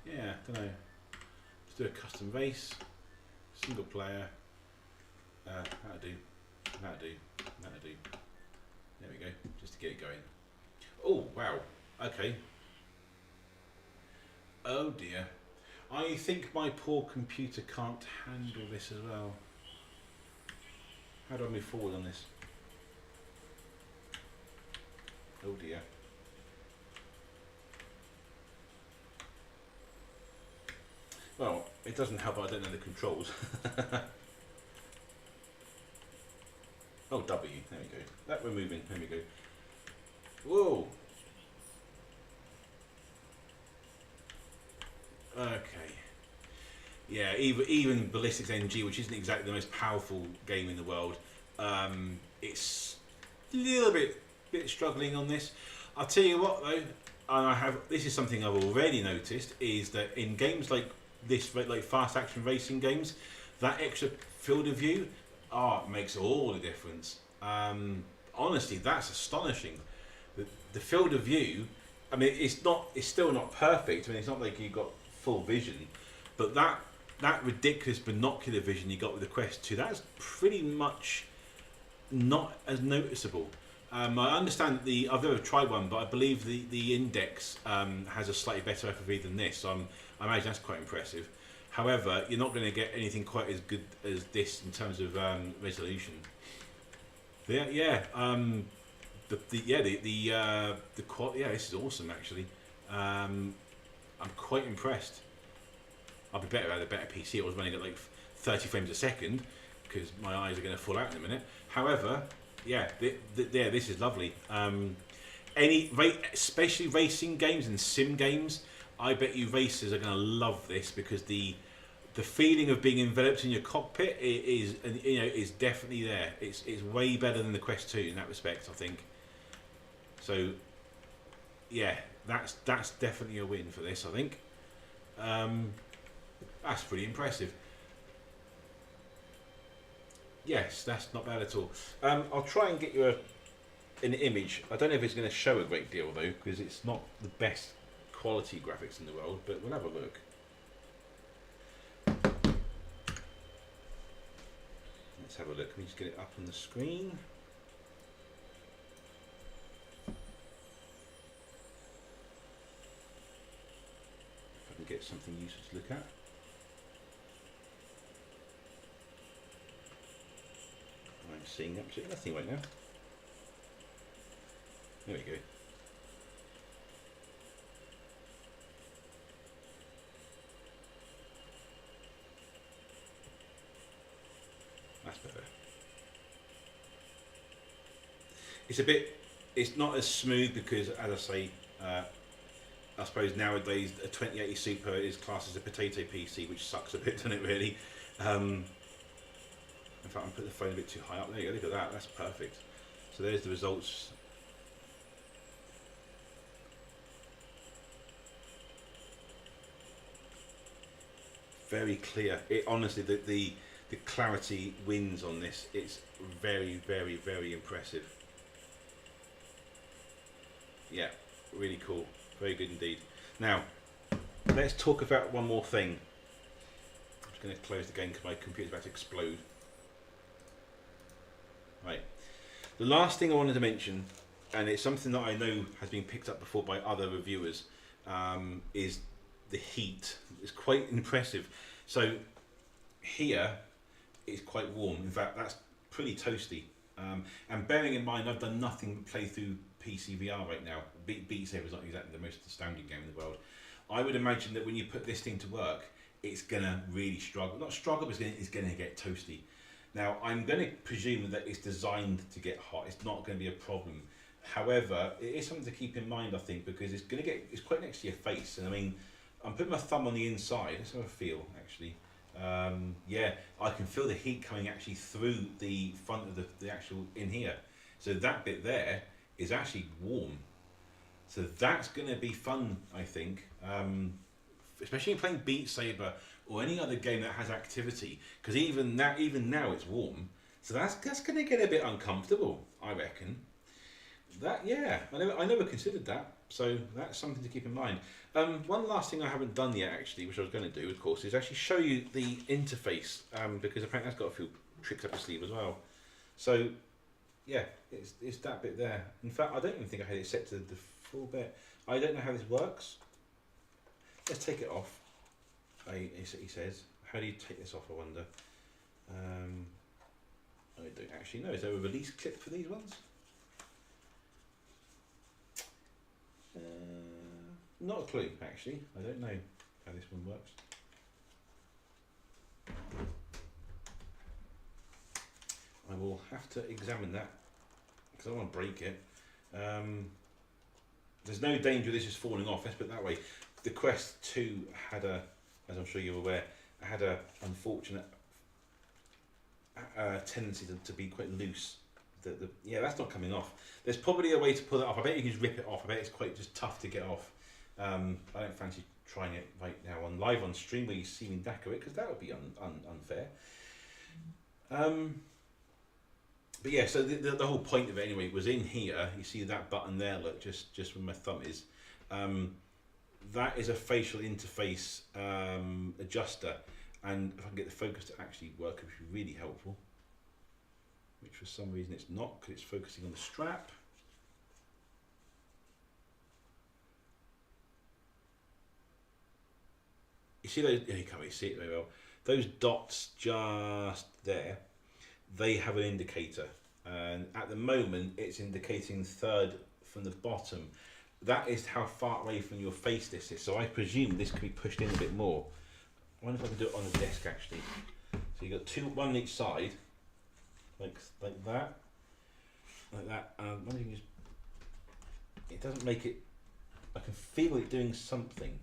Yeah, don't know. Let's do a custom race, single player. That'll do. That'll do. That'll do. There we go. Just to get it going. Oh wow. Okay. Oh dear. I think my poor computer can't handle this as well. How do I move forward on this? Oh dear. Well, it doesn't help I don't know the controls. Oh, W, there we go. That we're moving, there we go. Whoa! Okay. Yeah, even Ballistics NG, which isn't exactly the most powerful game in the world, it's a little bit struggling on this. I'll tell you what though, and this is something I've already noticed, is that in games like this, like fast action racing games, that extra field of view, makes all the difference. Honestly, that's astonishing. The field of view, I mean, it's still not perfect. I mean, it's not like you've got full vision, but that ridiculous binocular vision you got with the Quest 2, that's pretty much not as noticeable. I understand that I've never tried one, but I believe the Index has a slightly better FOV than this, so I imagine that's quite impressive. However, you're not going to get anything quite as good as this in terms of resolution. Yeah, this is awesome actually. I'm quite impressed. I'd be better at a better PC. I was running at like 30 frames a second because my eyes are going to fall out in a minute. However, yeah, this is lovely. Especially racing games and sim games, I bet you racers are going to love this because the feeling of being enveloped in your cockpit is definitely there. It's way better than the Quest 2 in that respect, I think. So yeah, that's definitely a win for this, I think. That's pretty impressive. Yes, that's not bad at all. I'll try and get you an image. I don't know if it's going to show a great deal though, because it's not the best quality graphics in the world, but we'll have a look. Let's have a look. Let me just get it up on the screen. If I can get something useful to look at. I'm seeing absolutely nothing right now. There we go. That's better. It's not as smooth because, as I say, I suppose nowadays a 2080 Super is classed as a potato PC, which sucks a bit, doesn't it really? In fact, I'm putting the phone a bit too high up. There you go, look at that, that's perfect. So there's the results. Very clear. It honestly, the clarity wins on this. It's very, very, very impressive. Yeah, really cool. Very good indeed. Now, let's talk about one more thing. I'm just going to close the game because my computer's about to explode. Right. The last thing I wanted to mention, and it's something that I know has been picked up before by other reviewers, is the heat. It's quite impressive. So here it's quite warm. In fact, that's pretty toasty. And bearing in mind, I've done nothing but play through PCVR right now. Beat Saber is not exactly the most astounding game in the world. I would imagine that when you put this thing to work, it's gonna really struggle. Not struggle, but it's gonna get toasty. Now, I'm going to presume that it's designed to get hot. It's not going to be a problem. However, it is something to keep in mind, I think, because it's quite next to your face. And I mean, I'm putting my thumb on the inside. Let's have a feel, actually. Yeah, I can feel the heat coming actually through the front of the actual in here. So that bit there is actually warm. So that's going to be fun, I think. Especially playing Beat Saber or any other game that has activity, because even now it's warm, so that's going to get a bit uncomfortable, I reckon. I never considered that, so that's something to keep in mind. One last thing I haven't done yet, actually, which I was going to do, of course, is actually show you the interface, because apparently that's got a few tricks up its sleeve as well. So yeah, it's that bit there. In fact, I don't even think I had it set to the full bit. I don't know how this works. let's take it off. He says, how do you take this off, I wonder? I don't actually know. Is there a release clip for these ones? Not a clue, actually. I don't know how this one works. I will have to examine that because I don't want to break it. There's no danger of this just falling off, let's put it that way. The Quest 2 had a, as I'm sure you're aware, had a unfortunate tendency to be quite loose. Yeah, that's not coming off. There's probably a way to pull it off. I bet you can just rip it off. I bet it's quite just tough to get off. I don't fancy trying it right now on live on stream where you see me decorate, because that would be unfair. But yeah, so the whole point of it anyway was in here. You see that button there, look, just where my thumb is. That is a facial interface adjuster, and if I can get the focus to actually work, it would be really helpful. Which for some reason it's not, because it's focusing on the strap. You see those? You can't really see it very well. Those dots just there, they have an indicator, and at the moment it's indicating third from the bottom. That is how far away from your face this is. So I presume this could be pushed in a bit more. I wonder if I can do it on the desk actually. So you've got one on each side, like that, like that. One thing is, it doesn't make it. I can feel it doing something.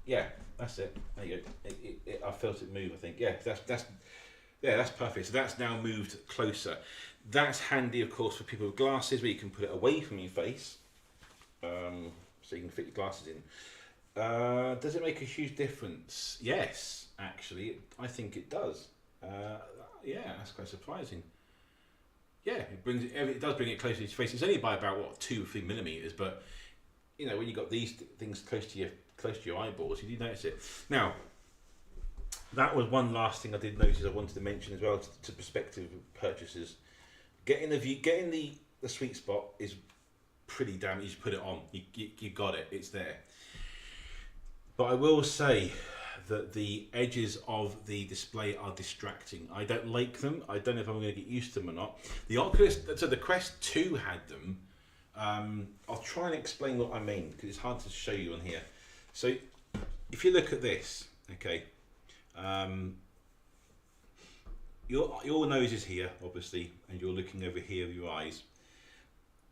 Yeah, that's it. There you go. I felt it move. I think. Yeah, that's perfect. So that's now moved closer. That's handy, of course, for people with glasses, where you can put it away from your face, so you can fit your glasses in. Does it make a huge difference? Yes, actually, I think it does. Yeah, that's quite surprising. Yeah, it does bring it closer to your face. It's only by about what 2 or 3 millimeters, but you know when you've got these things close to your eyeballs, you do notice it. Now, that was one last thing I did notice. I wanted to mention as well to prospective purchasers. Getting the sweet spot is pretty damn easy. You put it on, you got it. It's there. But I will say that the edges of the display are distracting. I don't like them. I don't know if I'm going to get used to them or not. The the Quest 2 had them. I'll try and explain what I mean because it's hard to show you on here. So if you look at this, okay, your nose is here, obviously, and you're looking over here with your eyes.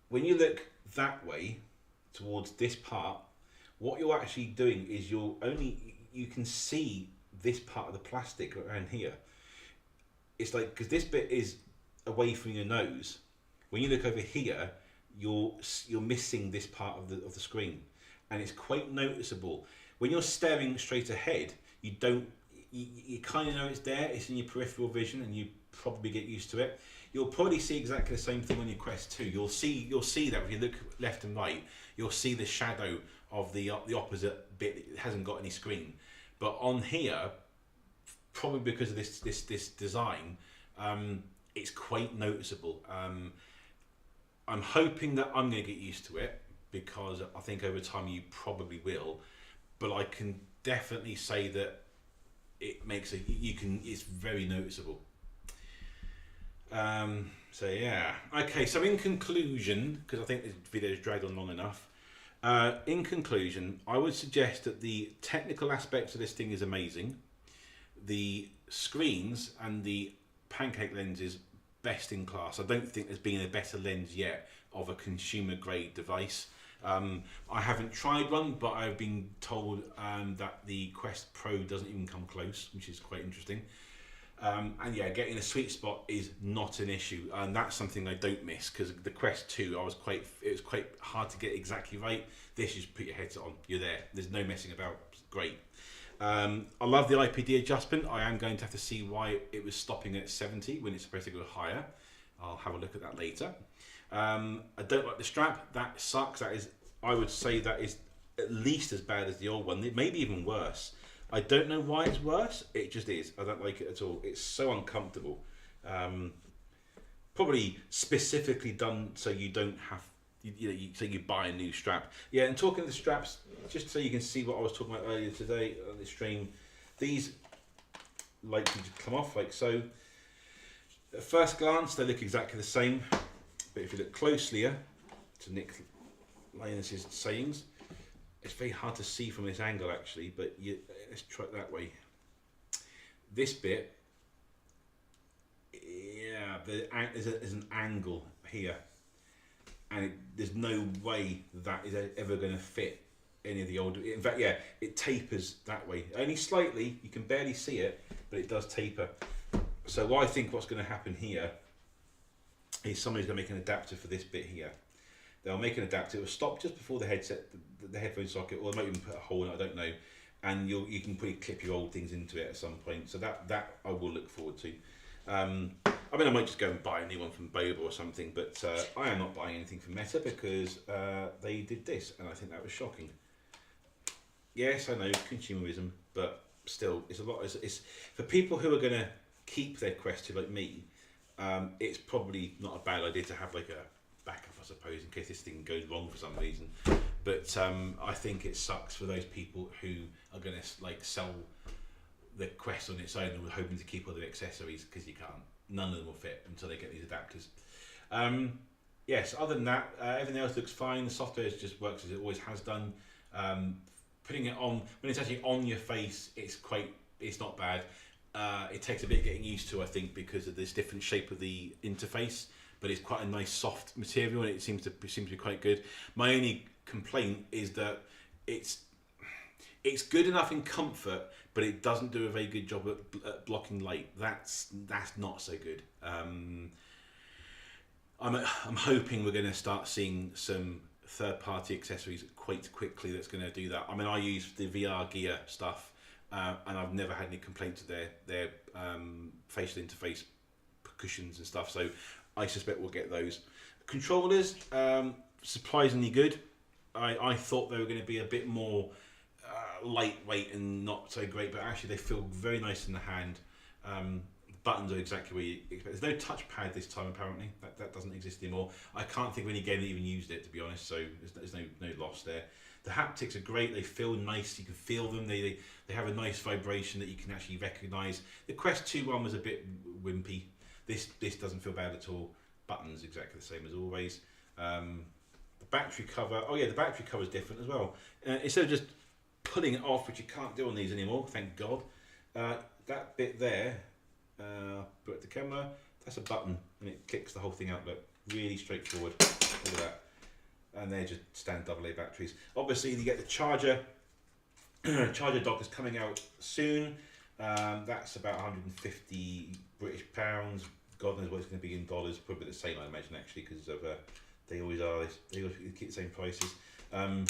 When you look that way towards this part, what you're actually doing is you can see this part of the plastic around here. It's like, because this bit is away from your nose. When you look over here, you're missing this part of the screen, and it's quite noticeable. When you're staring straight ahead, you kind of know it's there. It's in your peripheral vision, and you probably get used to it. You'll probably see exactly the same thing on your Quest 2. You'll see that if you look left and right, you'll see the shadow of the opposite bit that hasn't got any screen. But on here, probably because of this design, it's quite noticeable. I'm hoping that I'm going to get used to it, because I think over time you probably will. But I can definitely say that it makes it's very noticeable. So yeah, okay, so in conclusion, because I think this video is dragged on long enough, in conclusion, I would suggest that the technical aspects of this thing is amazing. The screens and the pancake lenses, best in class. I don't think there's been a better lens yet of a consumer grade device. I haven't tried one, but I've been told that the Quest Pro doesn't even come close, which is quite interesting. And yeah, getting a sweet spot is not an issue, and that's something I don't miss, because the Quest 2, it was quite hard to get exactly right. This, you just put your headset on, you're there. There's no messing about. It's great. I love the IPD adjustment. I am going to have to see why it was stopping at 70 when it's supposed to go higher. I'll have a look at that later. I don't like the strap. That sucks. I would say that is at least as bad as the old one. It may be even worse. I don't know why it's worse. It just is. I don't like it at all. It's so uncomfortable. Probably specifically done so you don't have so you buy a new strap. Yeah, and talking of the straps, just so you can see what I was talking about earlier today on the stream, these likely to come off like so. At first glance, they look exactly the same, but if you look closely to Nick Linus's sayings, it's very hard to see from this angle actually, but let's try it that way. This bit, yeah, there's an angle here, and there's no way that is ever going to fit any of the older. In fact, yeah, it tapers that way, only slightly. You can barely see it, but it does taper. So I think what's going to happen here is somebody's going to make an adapter for this bit here. They'll make an adapter. It will stop just before the headset, the headphone socket, or they might even put a hole in it. I don't know. And you can probably clip your old things into it at some point. So that I will look forward to. I mean, I might just go and buy a new one from Boba or something, but I am not buying anything from Meta because they did this, and I think that was shocking. Yes, I know, consumerism, but still, it's a lot. It's for people who are going to keep their Quest 2 like me. It's probably not a bad idea to have like a backup, I suppose, in case this thing goes wrong for some reason. But I think it sucks for those people who are going to like sell the Quest on its own and we're hoping to keep all the accessories, because you can't. None of them will fit until they get these adapters. Yes, other than that, everything else looks fine. The software just works as it always has done. Putting it on, when it's actually on your face, it's not bad. It takes a bit getting used to, I think, because of this different shape of the interface, but it's quite a nice soft material and it seems to be quite good. My only complaint is that it's good enough in comfort, but it doesn't do a very good job at blocking light. That's not so good. I'm hoping we're going to start seeing some third-party accessories quite quickly that's going to do that. I mean, I use the VR gear stuff, and I've never had any complaints with their facial interface cushions and stuff, so I suspect we'll get those. Controllers, surprisingly good. I thought they were going to be a bit more lightweight and not so great, but actually they feel very nice in the hand. Buttons are exactly where you expect. There's no touchpad this time, apparently. That doesn't exist anymore. I can't think of any game that even used it, to be honest, so there's no loss there. The haptics are great. They feel nice. You can feel them. They have a nice vibration that you can actually recognise. The Quest 2 one was a bit wimpy. This doesn't feel bad at all. Buttons exactly the same as always. The battery cover. Oh yeah, the battery cover is different as well. Instead of just pulling it off, which you can't do on these anymore, thank God. That bit there, put it to the camera. That's a button, and it kicks the whole thing out. Look, really straightforward. Look at that. And they're just standard AA batteries. Obviously, you get the charger. Charger dock is coming out soon. That's about 150 British pounds. God knows what it's going to be in dollars. Probably the same, I imagine, actually, because of they always are. They always keep the same prices. I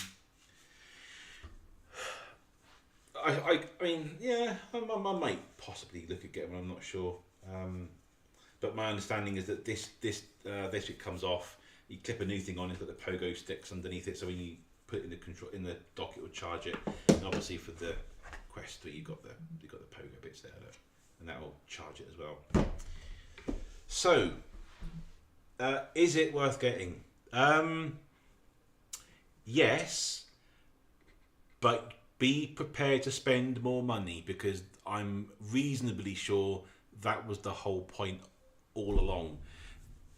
mean, yeah, I might possibly look at getting one. I'm not sure. But my understanding is that this bit comes off. You clip a new thing on. It's got the pogo sticks underneath it, so when you put it in the dock, it will charge it. And obviously for the Quest 3, you got the pogo bits there, look, and that will charge it as well. So, is it worth getting? Yes, but be prepared to spend more money, because I'm reasonably sure that was the whole point all along.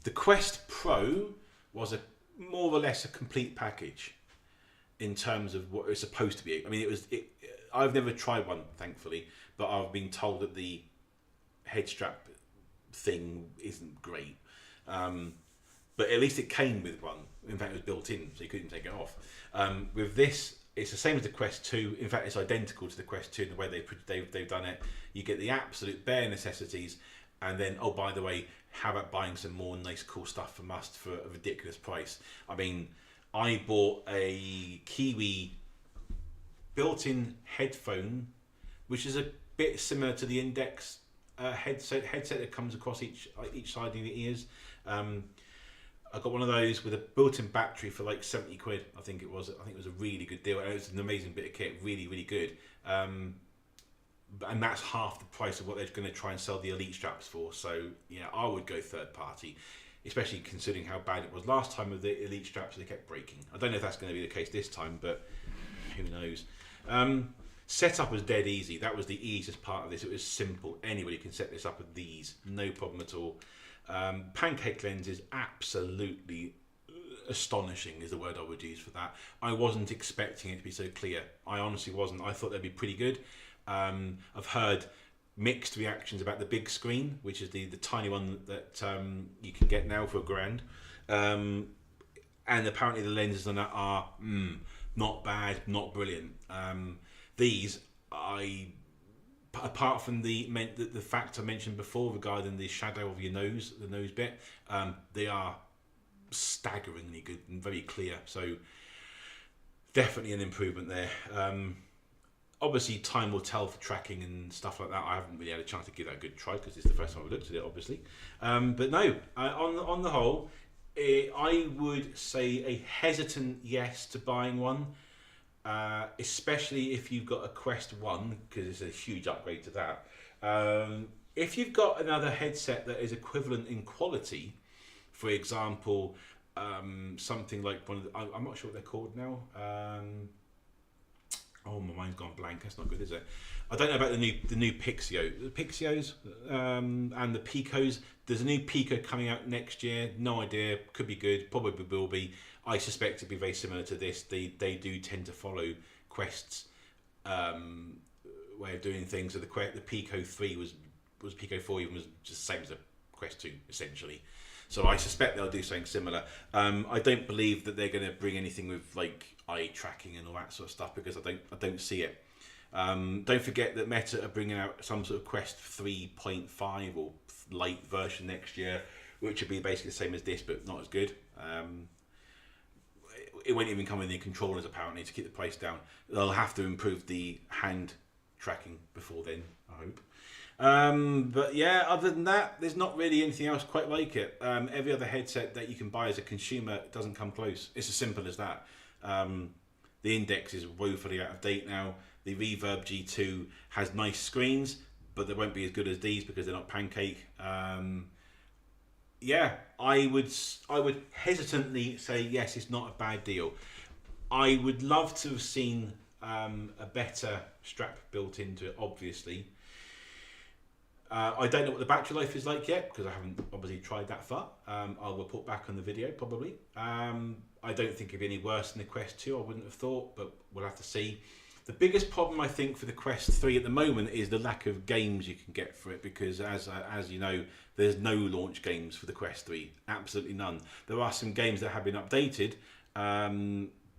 The Quest Pro was more or less a complete package in terms of what it's supposed to be. I mean, I've never tried one, thankfully, but I've been told that the head strap thing isn't great. But at least it came with one. In fact, it was built in, so you couldn't take it off. With this, it's the same as the Quest 2. In fact, it's identical to the Quest 2 in the way they've done it. You get the absolute bare necessities, and then, oh, by the way, how about buying some more nice, cool stuff from us for a ridiculous price? I mean, I bought a Kiwi built-in headphone, which is a bit similar to the Index headset that comes across each side of your ears. I got one of those with a built-in battery for like 70 quid. I think it was a really good deal. It was an amazing bit of kit, really, really good. And that's half the price of what they're going to try and sell the Elite straps for. So yeah, I would go third party. especially considering how bad it was last time with the Elite straps. They kept breaking. I don't know if that's going to be the case this time, but who knows. Setup was dead easy. That was the easiest part of this. It was simple. Anybody can set this up with these, no problem at all. Pancake lenses, absolutely astonishing is the word I would use for that. I wasn't expecting it to be so clear. I honestly wasn't. I thought they'd be pretty good. I've heard mixed reactions about the big screen, which is the tiny one that you can get now for £1,000. And apparently the lenses on that are not bad, not brilliant. These, apart from the fact I mentioned before regarding the shadow of your nose, the nose bit, they are staggeringly good and very clear. So definitely an improvement there. Obviously, time will tell for tracking and stuff like that. I haven't really had a chance to give that a good try because it's the first time I've looked at it, obviously. But no, on the whole, I would say a hesitant yes to buying one. Especially if you've got a Quest 1, because it's a huge upgrade to that. If you've got another headset that is equivalent in quality, for example, something like one of the, I'm not sure what they're called now. Oh, my mind's gone blank. That's not good, is it? I don't know about the new Pixio, the Pixios and the Picos. There's a new Pico coming out next year. No idea. Could be good. Probably will be. I suspect it'd be very similar to this. They do tend to follow Quest's way of doing things. So the Pico 3 was Pico 4 even was just the same as the Quest 2 essentially. So I suspect they'll do something similar. I don't believe that they're going to bring anything with like eye tracking and all that sort of stuff because I don't see it. Don't forget that Meta are bringing out some sort of Quest 3.5 or light version next year, which would be basically the same as this but not as good. It won't even come with any controllers apparently to keep the price down. They'll have to improve the hand tracking before then, I hope. But yeah, other than that, there's not really anything else quite like it. Every other headset that you can buy as a consumer doesn't come close. It's as simple as that. The Index is woefully out of date now. The Reverb G2 has nice screens, but they won't be as good as these because they're not Pancake. Yeah, I would hesitantly say yes, it's not a bad deal. I would love to have seen a better strap built into it, obviously. I don't know what the battery life is like yet because I haven't obviously tried that far. I'll report back on the video probably. I don't think it'd be any worse than the Quest 2, I wouldn't have thought, but we'll have to see. The biggest problem I think for the Quest 3 at the moment is the lack of games you can get for it because as you know, there's no launch games for the Quest 3, absolutely none. There are some games that have been updated.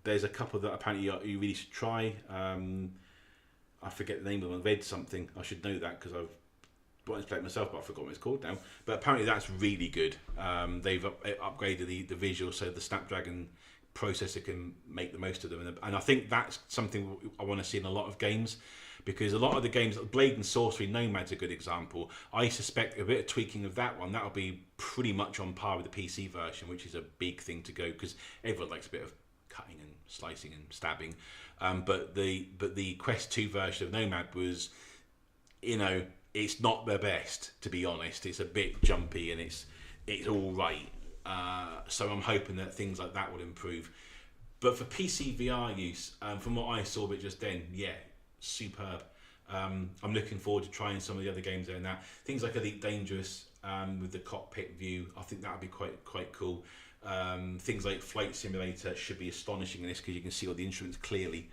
There's a couple that apparently you really should try. I forget the name of them, Red something, I should know that because I've wanted to play it myself but I forgot what it's called now. But apparently that's really good. They've upgraded the visual so the Snapdragon processor can make the most of them, and I think that's something I want to see in a lot of games because a lot of the games, Blade and Sorcery, Nomad's a good example. I suspect a bit of tweaking of that one, that'll be pretty much on par with the PC version, which is a big thing to go because everyone likes a bit of cutting and slicing and stabbing, but the Quest 2 version of Nomad was, you know, it's not the best, to be honest. It's a bit jumpy and it's all right. So I'm hoping that things like that will improve. But for PCVR use, from what I saw of it just then, yeah, superb. I'm looking forward to trying some of the other games there now. Things like Elite Dangerous with the cockpit view, I think that would be quite cool. Things like Flight Simulator should be astonishing in this because you can see all the instruments clearly.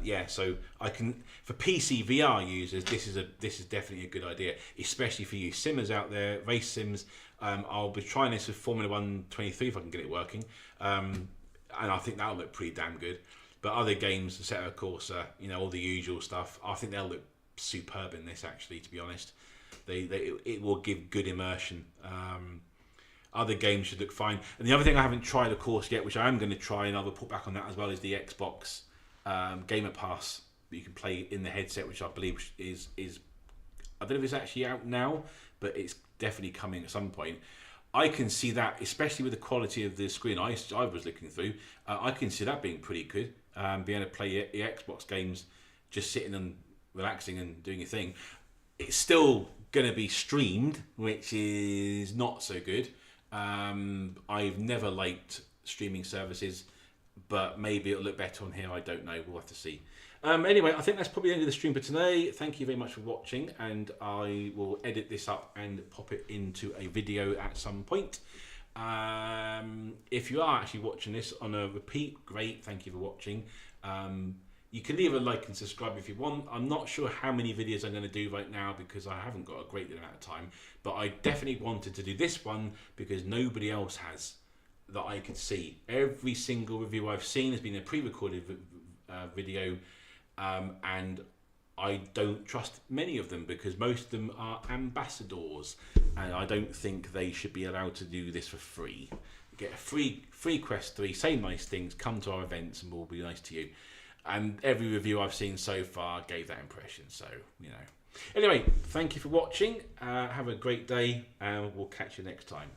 Yeah, so I can, for PC VR users, this is definitely a good idea, especially for you simmers out there, race sims. I'll be trying this with Formula 1 23 if I can get it working, and I think that'll look pretty damn good. But other games, Assetto Corsa, you know, all the usual stuff, I think they'll look superb in this. Actually, to be honest, it will give good immersion. Other games should look fine. And the other thing I haven't tried, of course, yet, which I am going to try, and I'll report back on that as well, is the Xbox Gamer Pass that you can play in the headset, which I believe is I don't know if it's actually out now, but it's definitely coming at some point. I can see that, especially with the quality of the screen I was looking through, I can see that being pretty good. Being able to play your Xbox games, just sitting and relaxing and doing your thing. It's still going to be streamed, which is not so good. I've never liked streaming services, but maybe it'll look better on here. I don't know. We'll have to see. Anyway, I think that's probably the end of the stream for today. Thank you very much for watching, and I will edit this up and pop it into a video at some point. If you are actually watching this on a repeat, great. Thank you for watching. You can leave a like and subscribe if you want. I'm not sure how many videos I'm going to do right now because I haven't got a great deal amount of time, but I definitely wanted to do this one because nobody else has that I could see. Every single review I've seen has been a pre-recorded video, and I don't trust many of them because most of them are ambassadors, and I don't think they should be allowed to do this for free. Get a free Quest 3, say nice things, come to our events, and we'll be nice to you. And every review I've seen so far gave that impression. So, you know. Anyway, thank you for watching. Have a great day, and we'll catch you next time.